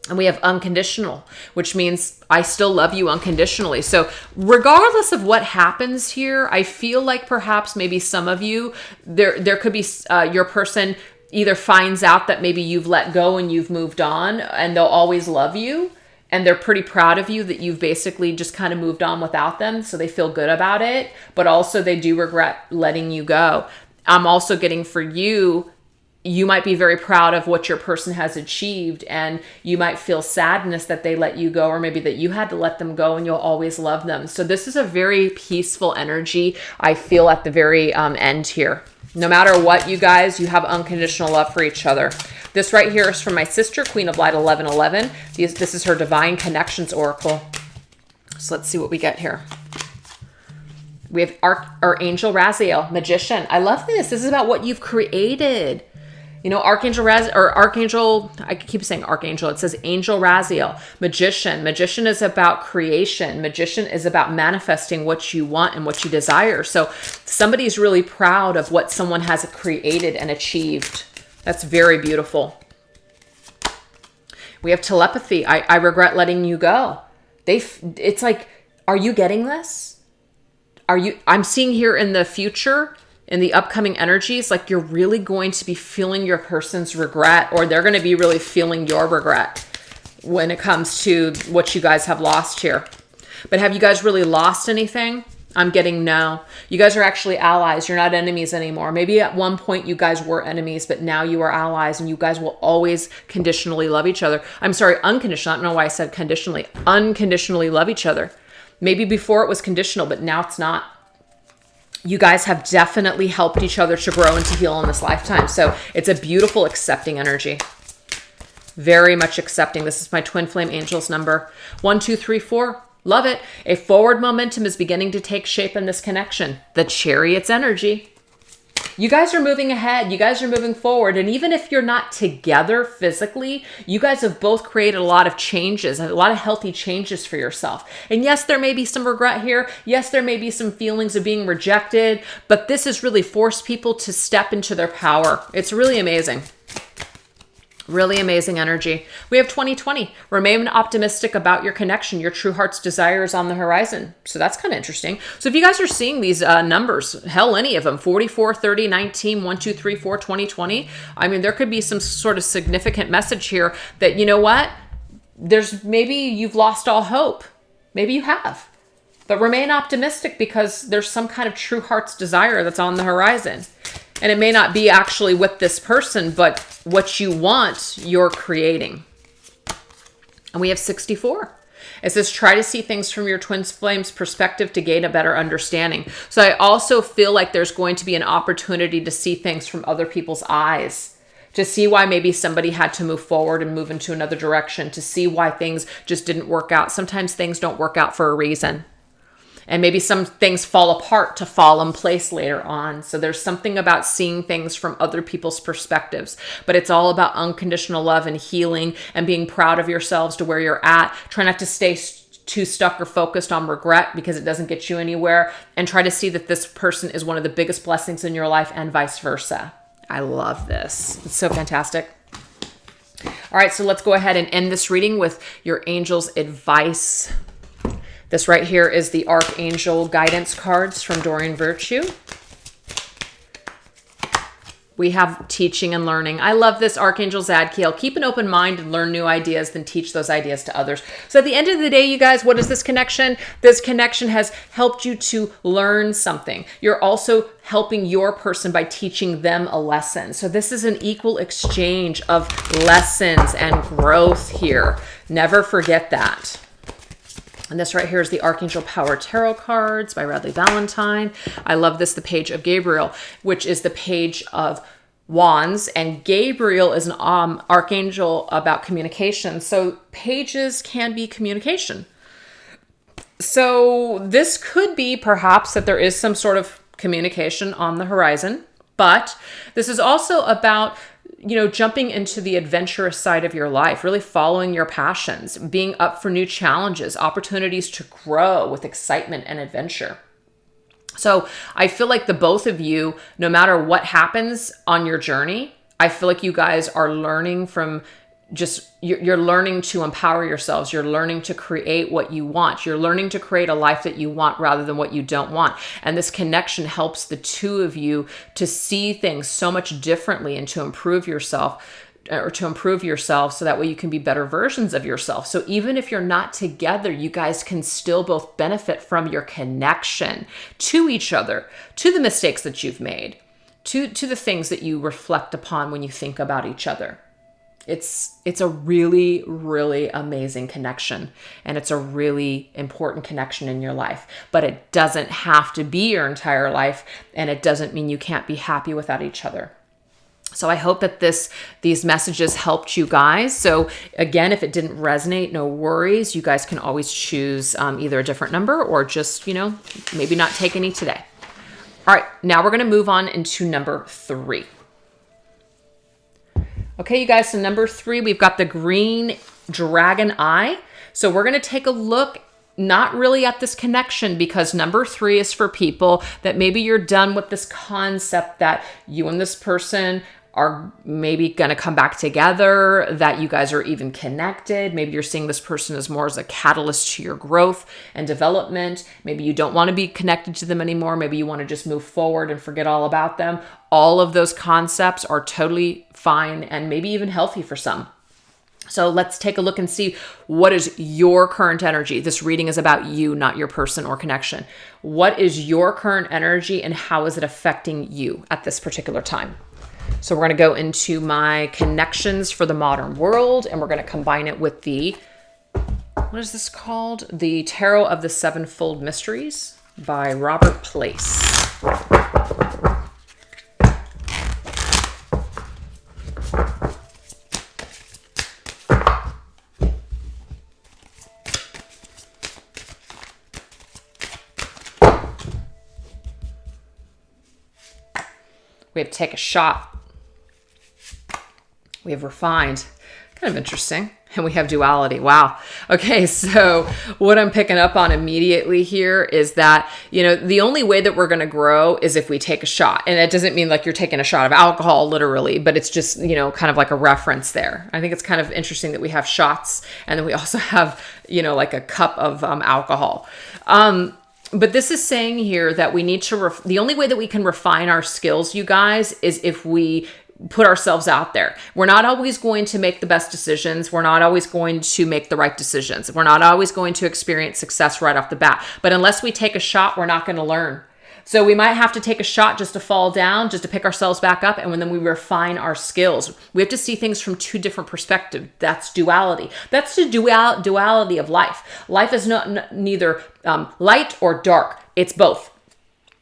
And we have unconditional, which means I still love you unconditionally. So regardless of what happens here, I feel like perhaps maybe some of you, there could be your person either finds out that maybe you've let go and you've moved on and they'll always love you. And they're pretty proud of you that you've basically just kind of moved on without them. So they feel good about it, but also they do regret letting you go. I'm also getting for you, you might be very proud of what your person has achieved and you might feel sadness that they let you go or maybe that you had to let them go and you'll always love them. So this is a very peaceful energy I feel at the very end here. No matter what, you guys, you have unconditional love for each other. This right here is from my sister, Queen of Light 1111. This is her Divine Connections Oracle. So let's see what we get here. We have Archangel Raziel, Magician. I love this. This is about what you've created. Archangel I keep saying Archangel. It says Angel Raziel, Magician. Magician is about creation. Magician is about manifesting what you want and what you desire. So somebody's really proud of what someone has created and achieved. That's very beautiful. We have Telepathy. I regret letting you go. It's like, are you getting this? I'm seeing here in the future, in the upcoming energies, like you're really going to be feeling your person's regret, or they're going to be really feeling your regret when it comes to what you guys have lost here. But have you guys really lost anything? I'm getting no. You guys are actually allies. You're not enemies anymore. Maybe at one point you guys were enemies, but now you are allies and you guys will always conditionally love each other. I'm sorry, unconditional. I don't know why I said conditionally. Unconditionally love each other. Maybe before it was conditional, but now it's not. You guys have definitely helped each other to grow and to heal in this lifetime. So it's a beautiful accepting energy. Very much accepting. This is my twin flame angels number 1234. Love it. A forward momentum is beginning to take shape in this connection. The Chariot's energy. You guys are moving ahead. You guys are moving forward. And even if you're not together physically, you guys have both created a lot of changes, a lot of healthy changes for yourself. And yes, there may be some regret here. Yes, there may be some feelings of being rejected, but this has really forced people to step into their power. It's really amazing. Really amazing energy. We have 2020. Remain optimistic about your connection. Your true heart's desire is on the horizon. So that's kind of interesting. So if you guys are seeing these numbers, hell, any of them, 44, 30, 19, 1, 2, 3, 4, 20, 20. I mean, there could be some sort of significant message here that, you know what? Maybe you've lost all hope. Maybe you have. But remain optimistic because there's some kind of true heart's desire that's on the horizon. And it may not be actually with this person, but what you want, you're creating. And we have 64. It says, try to see things from your twin flame's perspective to gain a better understanding. So I also feel like there's going to be an opportunity to see things from other people's eyes, to see why maybe somebody had to move forward and move into another direction, to see why things just didn't work out. Sometimes things don't work out for a reason. And maybe some things fall apart to fall in place later on. So there's something about seeing things from other people's perspectives. But it's all about unconditional love and healing and being proud of yourselves to where you're at. Try not to stay too stuck or focused on regret because it doesn't get you anywhere. And try to see that this person is one of the biggest blessings in your life and vice versa. I love this. It's so fantastic. All right, so let's go ahead and end this reading with your angel's advice. This right here is the Archangel Guidance cards from Doreen Virtue. We have teaching and learning. I love this, Archangel Zadkiel. Keep an open mind and learn new ideas, then teach those ideas to others. So at the end of the day, you guys, what is this connection? This connection has helped you to learn something. You're also helping your person by teaching them a lesson. So this is an equal exchange of lessons and growth here. Never forget that. And this right here is the Archangel Power Tarot cards by Radley Valentine. I love this, the Page of Gabriel, which is the Page of Wands. And Gabriel is an archangel about communication. So pages can be communication. So this could be perhaps that there is some sort of communication on the horizon. But this is also about jumping into the adventurous side of your life, really following your passions, being up for new challenges, opportunities to grow with excitement and adventure. So I feel like the both of you, no matter what happens on your journey, I feel like you guys are learning from you're learning to empower yourselves. You're learning to create what you want. You're learning to create a life that you want rather than what you don't want. And this connection helps the two of you to see things so much differently and to improve yourself so that way you can be better versions of yourself. So even if you're not together, you guys can still both benefit from your connection to each other, to the mistakes that you've made, to the things that you reflect upon when you think about each other. It's a really, really amazing connection, and it's a really important connection in your life, but it doesn't have to be your entire life, and it doesn't mean you can't be happy without each other. So I hope that these messages helped you guys. So again, if it didn't resonate, no worries. You guys can always choose either a different number or just, maybe not take any today. All right, now we're going to move on into number 3. Okay, you guys, so number 3, we've got the green dragon eye. So we're going to take a look, not really at this connection, because number 3 is for people that maybe you're done with this concept that you and this person are maybe going to come back together, that you guys are even connected. Maybe you're seeing this person as more as a catalyst to your growth and development. Maybe you don't want to be connected to them anymore. Maybe you want to just move forward and forget all about them. All of those concepts are totally fine and maybe even healthy for some. So let's take a look and see what is your current energy. This reading is about you, not your person or connection. What is your current energy and how is it affecting you at this particular time? So we're going to go into my connections for the modern world, and we're going to combine it with what is this called? The Tarot of the Sevenfold Mysteries by Robert Place. We have take a shot. We have refined, kind of interesting. And we have duality. Wow. Okay. So what I'm picking up on immediately here is that, the only way that we're going to grow is if we take a shot. And it doesn't mean like you're taking a shot of alcohol literally, but it's just, kind of like a reference there. I think it's kind of interesting that we have shots and then we also have, like a cup of alcohol. But this is saying here that we need to, the only way that we can refine our skills, you guys, is if we put ourselves out there. We're not always going to make the best decisions. We're not always going to make the right decisions. We're not always going to experience success right off the bat. But unless we take a shot, we're not going to learn. So we might have to take a shot just to fall down, just to pick ourselves back up. And then we refine our skills. We have to see things from 2 different perspectives. That's duality. That's the duality of life. Life is neither light or dark. It's both.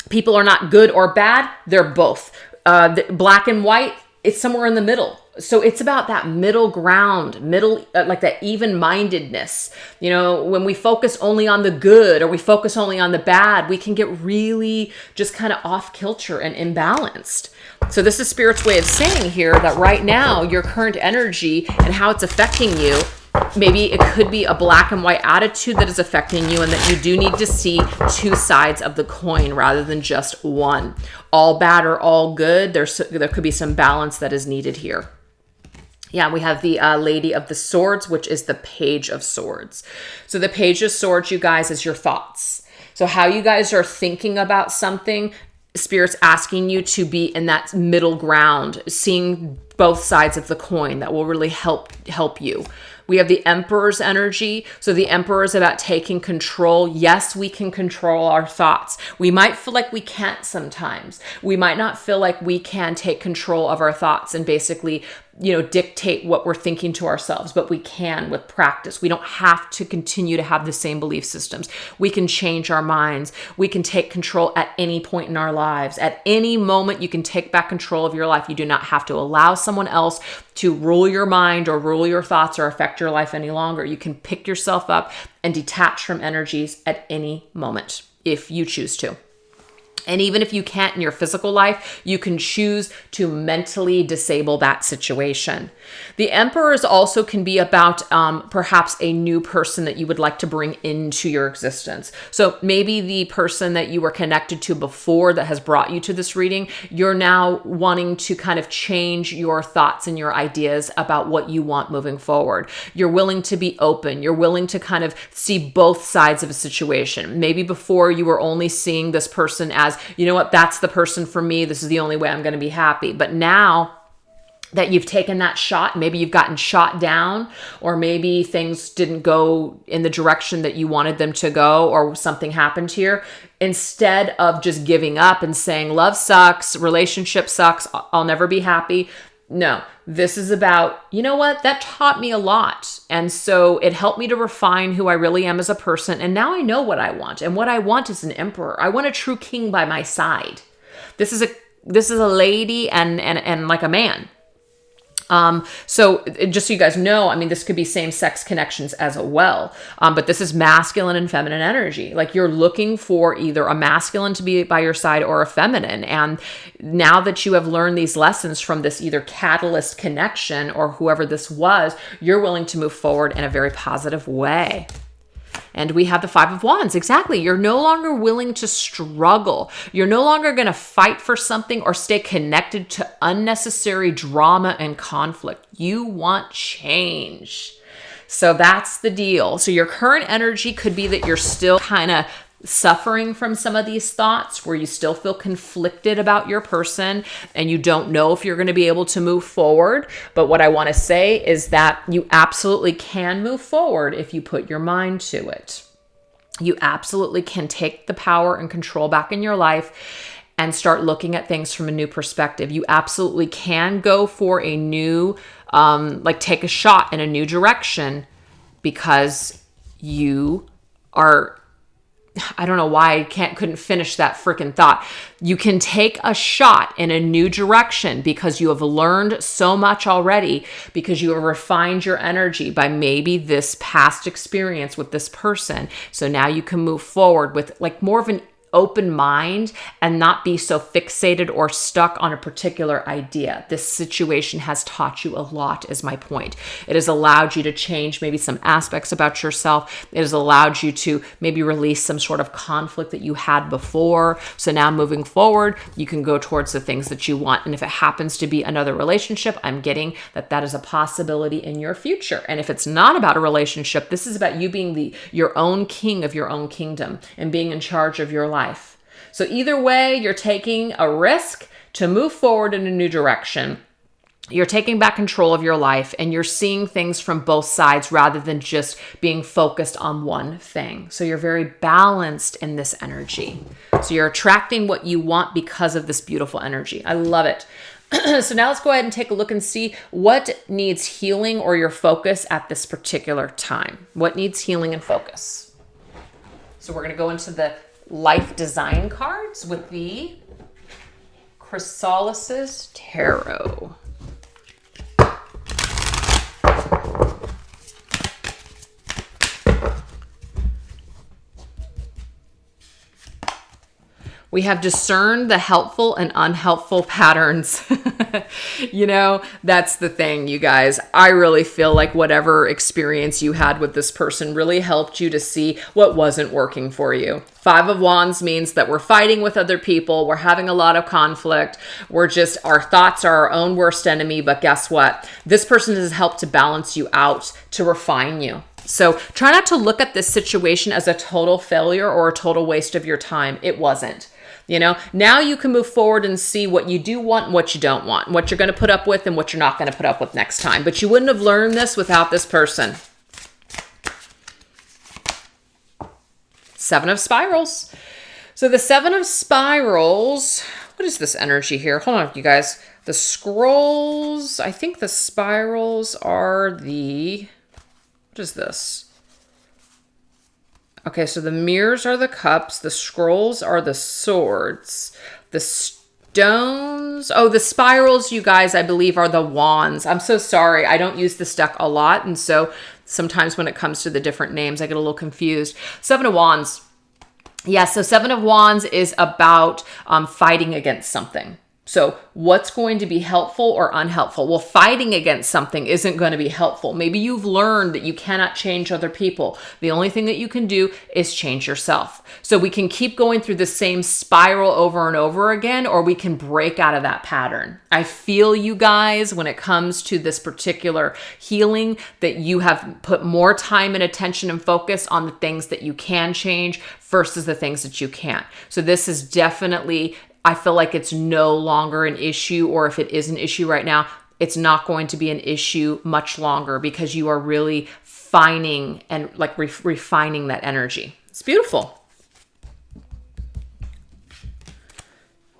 People are not good or bad. They're both. Black and white, it's somewhere in the middle. So it's about that middle ground, like that even-mindedness. You know, when we focus only on the good or we focus only on the bad, we can get really just kind of off kilter and imbalanced. So this is Spirit's way of saying here that right now, your current energy and how it's affecting you, maybe it could be a black and white attitude that is affecting you, and that you do need to see two sides of the coin rather than just one. All bad or all good, there could be some balance that is needed here. Yeah, we have the Lady of the Swords, which is the Page of Swords. So the Page of Swords, you guys, is your thoughts. So how you guys are thinking about something, Spirit's asking you to be in that middle ground, seeing both sides of the coin. That will really help you. We have the Emperor's energy. So the Emperor is about taking control. Yes, we can control our thoughts. We might feel like we can't sometimes. We might not feel like we can take control of our thoughts and basically, dictate what we're thinking to ourselves, but we can with practice. We don't have to continue to have the same belief systems. We can change our minds. We can take control at any point in our lives. At any moment, you can take back control of your life. You do not have to allow someone else to rule your mind or rule your thoughts or affect your life any longer. You can pick yourself up and detach from energies at any moment if you choose to. And even if you can't in your physical life, you can choose to mentally disable that situation. The Emperors also can be about perhaps a new person that you would like to bring into your existence. So maybe the person that you were connected to before that has brought you to this reading, you're now wanting to kind of change your thoughts and your ideas about what you want moving forward. You're willing to be open. You're willing to kind of see both sides of a situation. Maybe before you were only seeing this person as, you know what, that's the person for me. This is the only way I'm going to be happy. But now that you've taken that shot, maybe you've gotten shot down, or maybe things didn't go in the direction that you wanted them to go, or something happened here. Instead of just giving up and saying, love sucks, relationship sucks, I'll never be happy. No, this is about, you know what, that taught me a lot. And so it helped me to refine who I really am as a person. And now I know what I want. And what I want is an emperor. I want a true king by my side. This is a lady and like a man. So just so you guys know, I mean, this could be same-sex connections as well. But this is masculine and feminine energy. Like, you're looking for either a masculine to be by your side or a feminine. And now that you have learned these lessons from this either catalyst connection or whoever this was, you're willing to move forward in a very positive way. And we have the Five of Wands. Exactly. You're no longer willing to struggle. You're no longer going to fight for something or stay connected to unnecessary drama and conflict. You want change. So that's the deal. So your current energy could be that you're still kind of suffering from some of these thoughts where you still feel conflicted about your person and you don't know if you're going to be able to move forward. But what I want to say is that you absolutely can move forward if you put your mind to it. You absolutely can take the power and control back in your life and start looking at things from a new perspective. You absolutely can go for a new, take a shot in a new direction, because you are, I don't know why I couldn't finish that freaking thought. You can take a shot in a new direction because you have learned so much already, because you have refined your energy by maybe this past experience with this person. So now you can move forward with like more of an open mind and not be so fixated or stuck on a particular idea. This situation has taught you a lot, is my point. It has allowed you to change maybe some aspects about yourself. It has allowed you to maybe release some sort of conflict that you had before. So now moving forward, you can go towards the things that you want. And if it happens to be another relationship, I'm getting that is a possibility in your future. And if it's not about a relationship, this is about you being your own king of your own kingdom and being in charge of your life. So either way, you're taking a risk to move forward in a new direction. You're taking back control of your life, and you're seeing things from both sides rather than just being focused on one thing. So you're very balanced in this energy. So you're attracting what you want because of this beautiful energy. I love it. So now let's go ahead and take a look and see what needs healing or your focus at this particular time. What needs healing and focus? So we're going to go into the life design cards with the Chrysalis's Tarot. We have discerned the helpful and unhelpful patterns. You know, that's the thing, you guys. I really feel like whatever experience you had with this person really helped you to see what wasn't working for you. Five of Wands means that we're fighting with other people. We're having a lot of conflict. Our thoughts are our own worst enemy. But guess what? This person has helped to balance you out, to refine you. So try not to look at this situation as a total failure or a total waste of your time. It wasn't. You know, now you can move forward and see what you do want and what you don't want, what you're going to put up with and what you're not going to put up with next time. But you wouldn't have learned this without this person. Seven of Spirals. So the Seven of Spirals, what is this energy here? Hold on, you guys. The scrolls, I think the spirals are what is this? Okay, so the mirrors are the cups. The scrolls are the swords. The stones. Oh, the spirals, you guys, I believe are the wands. I'm so sorry. I don't use this deck a lot. And so sometimes when it comes to the different names, I get a little confused. Seven of Wands. Yeah, so Seven of Wands is about fighting against something. So what's going to be helpful or unhelpful? Well, fighting against something isn't going to be helpful. Maybe you've learned that you cannot change other people. The only thing that you can do is change yourself. So we can keep going through the same spiral over and over again, or we can break out of that pattern. I feel you guys when it comes to this particular healing that you have put more time and attention and focus on the things that you can change versus the things that you can't. So this is definitely, I feel like it's no longer an issue, or if it is an issue right now, it's not going to be an issue much longer because you are really finding and like refining that energy. It's beautiful.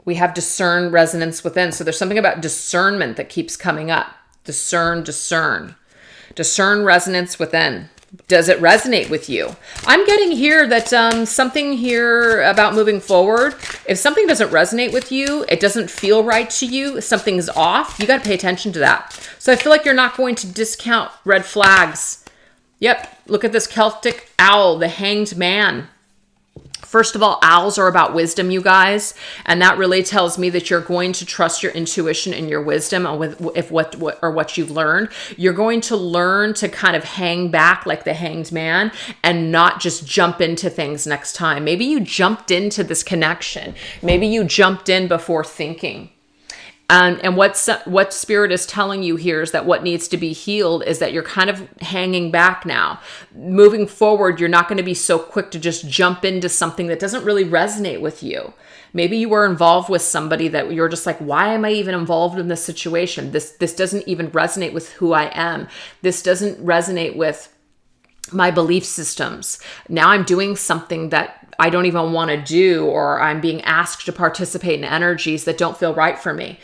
We have discern resonance within. So there's something about discernment that keeps coming up. Discern. Discern resonance within. Does it resonate with you? I'm getting here that something here about moving forward. If something doesn't resonate with you, it doesn't feel right to you, something's off, you got to pay attention to that. So I feel like you're not going to discount red flags. Yep, look at this Celtic owl, the Hanged Man. First of all, owls are about wisdom, you guys. And that really tells me that you're going to trust your intuition and your wisdom with what you've learned. You're going to learn to kind of hang back like the Hanged Man and not just jump into things next time. Maybe you jumped into this connection. Maybe you jumped in before thinking. And what Spirit is telling you here is that what needs to be healed is that you're kind of hanging back now. Moving forward, you're not going to be so quick to just jump into something that doesn't really resonate with you. Maybe you were involved with somebody that you're just like, why am I even involved in this situation? This doesn't even resonate with who I am. This doesn't resonate with my belief systems. Now I'm doing something that I don't even want to do, or I'm being asked to participate in energies that don't feel right for me.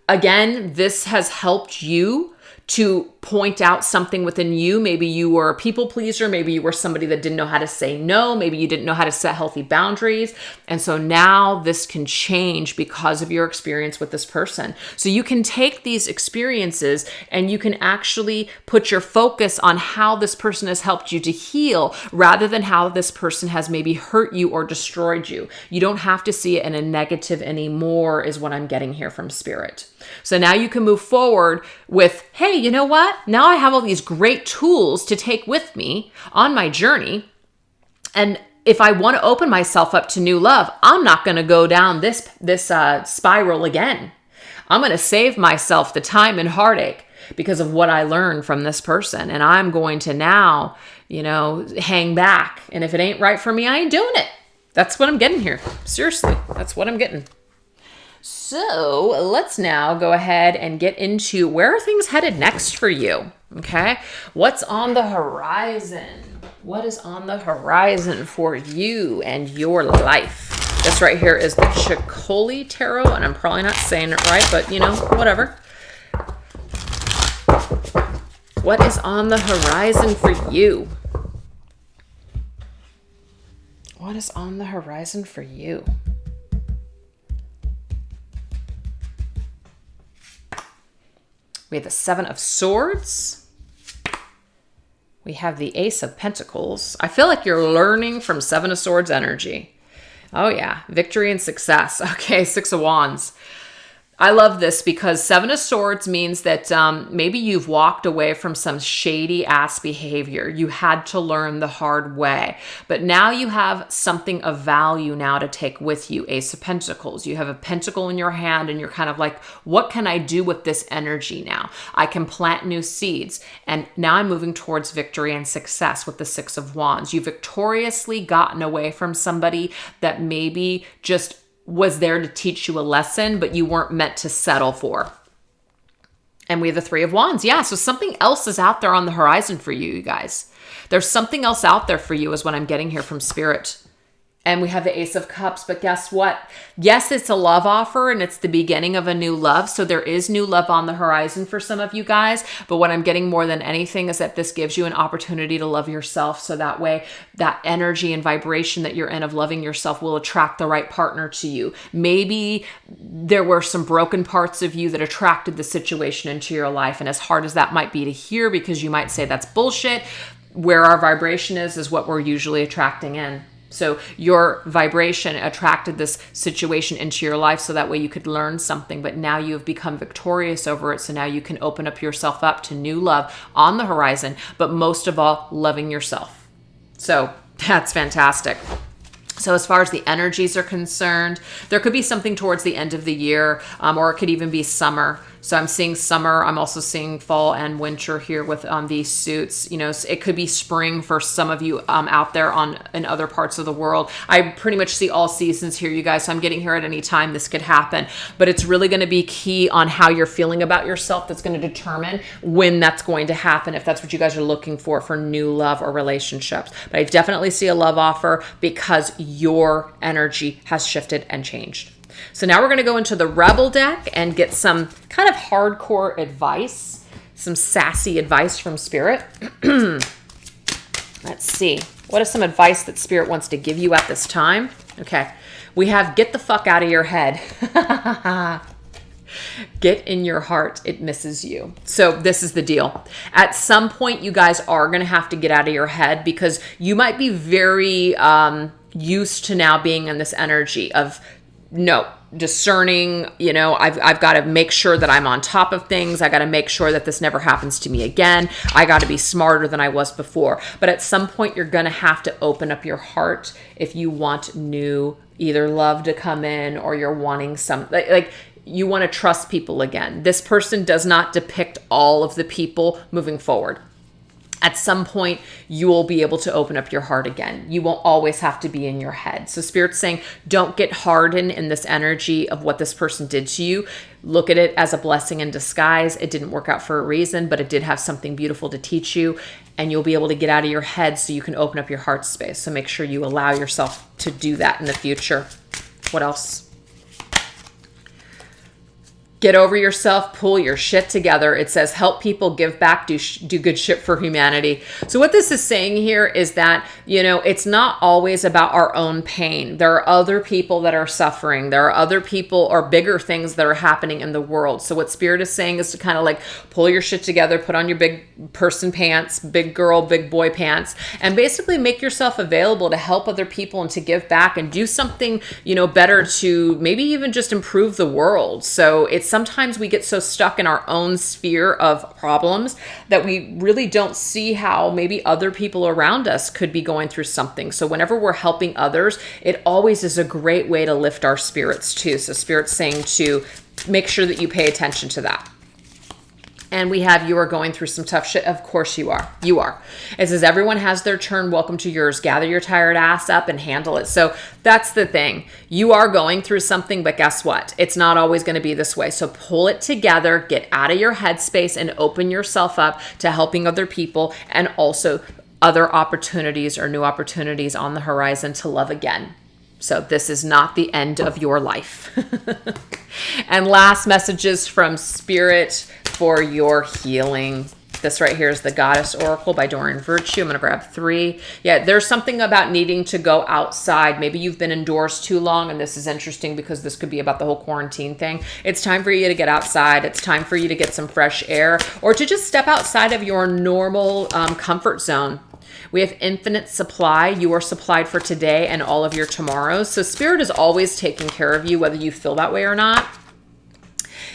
Again, this has helped you to point out something within you. Maybe you were a people pleaser. Maybe you were somebody that didn't know how to say no. Maybe you didn't know how to set healthy boundaries. And so now this can change because of your experience with this person. So you can take these experiences and you can actually put your focus on how this person has helped you to heal rather than how this person has maybe hurt you or destroyed you. You don't have to see it in a negative anymore is what I'm getting here from Spirit. So now you can move forward with, hey, you know what? Now I have all these great tools to take with me on my journey. And if I want to open myself up to new love, I'm not going to go down this spiral again. I'm going to save myself the time and heartache because of what I learned from this person. And I'm going to now, hang back. And if it ain't right for me, I ain't doing it. That's what I'm getting here. Seriously, that's what I'm getting. So let's now go ahead and get into where are things headed next for you, okay? What's on the horizon? What is on the horizon for you and your life? This right here is the Chicoli Tarot, and I'm probably not saying it right, but whatever. What is on the horizon for you? What is on the horizon for you? We have the Seven of Swords. We have the Ace of Pentacles. I feel like you're learning from Seven of Swords energy. Oh yeah, victory and success. Okay, Six of Wands. I love this because Seven of Swords means that maybe you've walked away from some shady ass behavior. You had to learn the hard way, but now you have something of value now to take with you. Ace of Pentacles. You have a pentacle in your hand and you're kind of like, what can I do with this energy now? I can plant new seeds. And now I'm moving towards victory and success with the Six of Wands. You victoriously gotten away from somebody that maybe just was there to teach you a lesson, but you weren't meant to settle for. And we have the Three of Wands. Yeah, so something else is out there on the horizon for you, you guys. There's something else out there for you is what I'm getting here from Spirit. And we have the Ace of Cups, but guess what? Yes, it's a love offer and it's the beginning of a new love. So there is new love on the horizon for some of you guys. But what I'm getting more than anything is that this gives you an opportunity to love yourself. So that way, that energy and vibration that you're in of loving yourself will attract the right partner to you. Maybe there were some broken parts of you that attracted the situation into your life. And as hard as that might be to hear, because you might say that's bullshit, where our vibration is what we're usually attracting in. So your vibration attracted this situation into your life so that way you could learn something, but now you have become victorious over it. So now you can open up yourself up to new love on the horizon, but most of all, loving yourself. So that's fantastic. So as far as the energies are concerned, there could be something towards the end of the year, or it could even be summer. So I'm seeing summer. I'm also seeing fall and winter here with these suits. You know, it could be spring for some of you out there in other parts of the world. I pretty much see all seasons here, you guys. So I'm getting here at any time this could happen. But it's really going to be key on how you're feeling about yourself that's going to determine when that's going to happen, if that's what you guys are looking for new love or relationships. But I definitely see a love offer because your energy has shifted and changed. So now we're going to go into the Rebel deck and get some kind of hardcore advice, some sassy advice from Spirit. Let's see. What is some advice that Spirit wants to give you at this time? Okay. We have get the fuck out of your head. Get in your heart. It misses you. So this is the deal. At some point, you guys are going to have to get out of your head because you might be very used to now being in this energy of discerning, I've got to make sure that I'm on top of things. I got to make sure that this never happens to me again. I got to be smarter than I was before. But at some point, you're going to have to open up your heart if you want new either love to come in or you're wanting some, like you want to trust people again. This person does not depict all of the people moving forward. At some point, you will be able to open up your heart again. You won't always have to be in your head. So Spirit's saying, don't get hardened in this energy of what this person did to you. Look at it as a blessing in disguise. It didn't work out for a reason, but it did have something beautiful to teach you. And you'll be able to get out of your head so you can open up your heart space. So make sure you allow yourself to do that in the future. What else? Get over yourself, pull your shit together. It says, help people, give back, do good shit for humanity. So what this is saying here is that, it's not always about our own pain. There are other people that are suffering. There are other people or bigger things that are happening in the world. So what Spirit is saying is to kind of like pull your shit together, put on your big person pants, big girl, big boy pants, and basically make yourself available to help other people and to give back and do something, better to maybe even just improve the world. So sometimes we get so stuck in our own sphere of problems that we really don't see how maybe other people around us could be going through something. So whenever we're helping others, it always is a great way to lift our spirits too. So Spirit's saying to make sure that you pay attention to that. And we have, you are going through some tough shit. Of course you are. You are. It says, everyone has their turn. Welcome to yours. Gather your tired ass up and handle it. So that's the thing. You are going through something, but guess what? It's not always going to be this way. So pull it together, get out of your headspace and open yourself up to helping other people and also other opportunities or new opportunities on the horizon to love again. So this is not the end of your life. And last messages from Spirit for your healing. This right here is the Goddess Oracle by Doreen Virtue. I'm going to grab 3. Yeah, there's something about needing to go outside. Maybe you've been indoors too long, and this is interesting because this could be about the whole quarantine thing. It's time for you to get outside. It's time for you to get some fresh air or to just step outside of your normal comfort zone. We have infinite supply. You are supplied for today and all of your tomorrows. So Spirit is always taking care of you, whether you feel that way or not.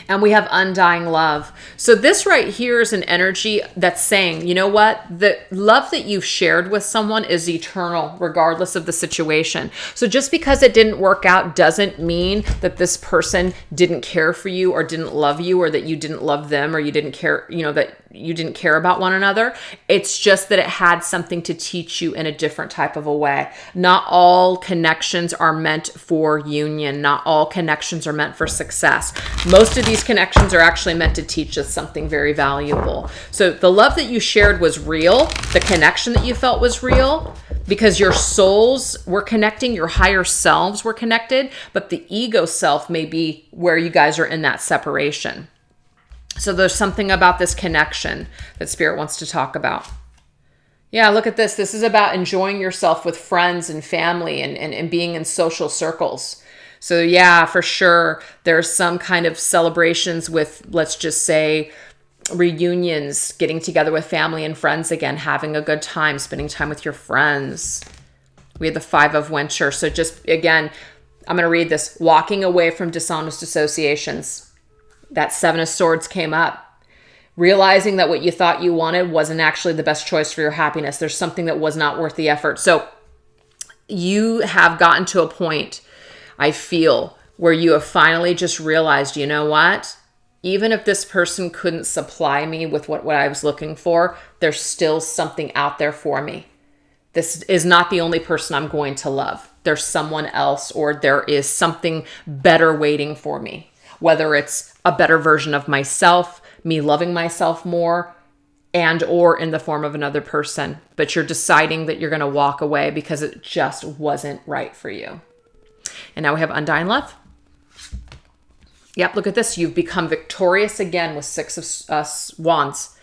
And we have undying love. So this right here is an energy that's saying, you know what? The love that you've shared with someone is eternal, regardless of the situation. So just because it didn't work out doesn't mean that this person didn't care for you or didn't love you or that you didn't love them or you didn't care, that you didn't care about one another. It's just that it had something to teach you in a different type of a way. Not all connections are meant for union. Not all connections are meant for success. Most of these connections are actually meant to teach us something very valuable. So the love that you shared was real. The connection that you felt was real because your souls were connecting, your higher selves were connected, but the ego self may be where you guys are in that separation. So there's something about this connection that Spirit wants to talk about. Yeah, look at this. This is about enjoying yourself with friends and family and being in social circles. So yeah, for sure, there's some kind of celebrations with, let's just say, reunions, getting together with family and friends again, having a good time, spending time with your friends. We had the 5 of Winter. So just, again, I'm going to read this. Walking away from dishonest associations. That 7 of Swords came up. Realizing that what you thought you wanted wasn't actually the best choice for your happiness. There's something that was not worth the effort. So you have gotten to a point, I feel, where you have finally just realized, you know what? Even if this person couldn't supply me with what I was looking for, there's still something out there for me. This is not the only person I'm going to love. There's someone else, or there is something better waiting for me. Whether it's a better version of myself, me loving myself more, and or in the form of another person. But you're deciding that you're going to walk away because it just wasn't right for you. And now we have undying love. Yep, look at this. You've become victorious again with 6 of Wands.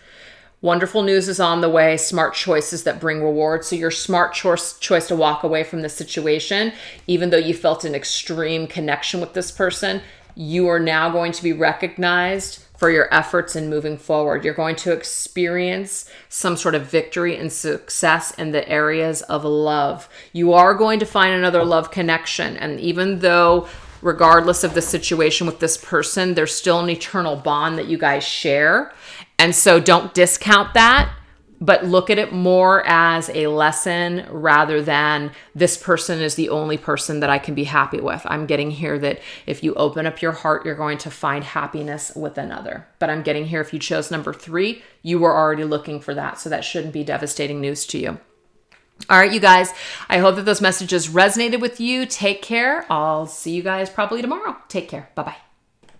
Wonderful news is on the way. Smart choices that bring reward. So your smart choice to walk away from the situation, even though you felt an extreme connection with this person, you are now going to be recognized for your efforts in moving forward. You're going to experience some sort of victory and success in the areas of love. You are going to find another love connection. And even though, regardless of the situation with this person, there's still an eternal bond that you guys share. And so don't discount that, but look at it more as a lesson rather than this person is the only person that I can be happy with. I'm getting here that if you open up your heart, you're going to find happiness with another. But I'm getting here if you chose number 3, you were already looking for that. So that shouldn't be devastating news to you. All right, you guys, I hope that those messages resonated with you. Take care. I'll see you guys probably tomorrow. Take care. Bye-bye.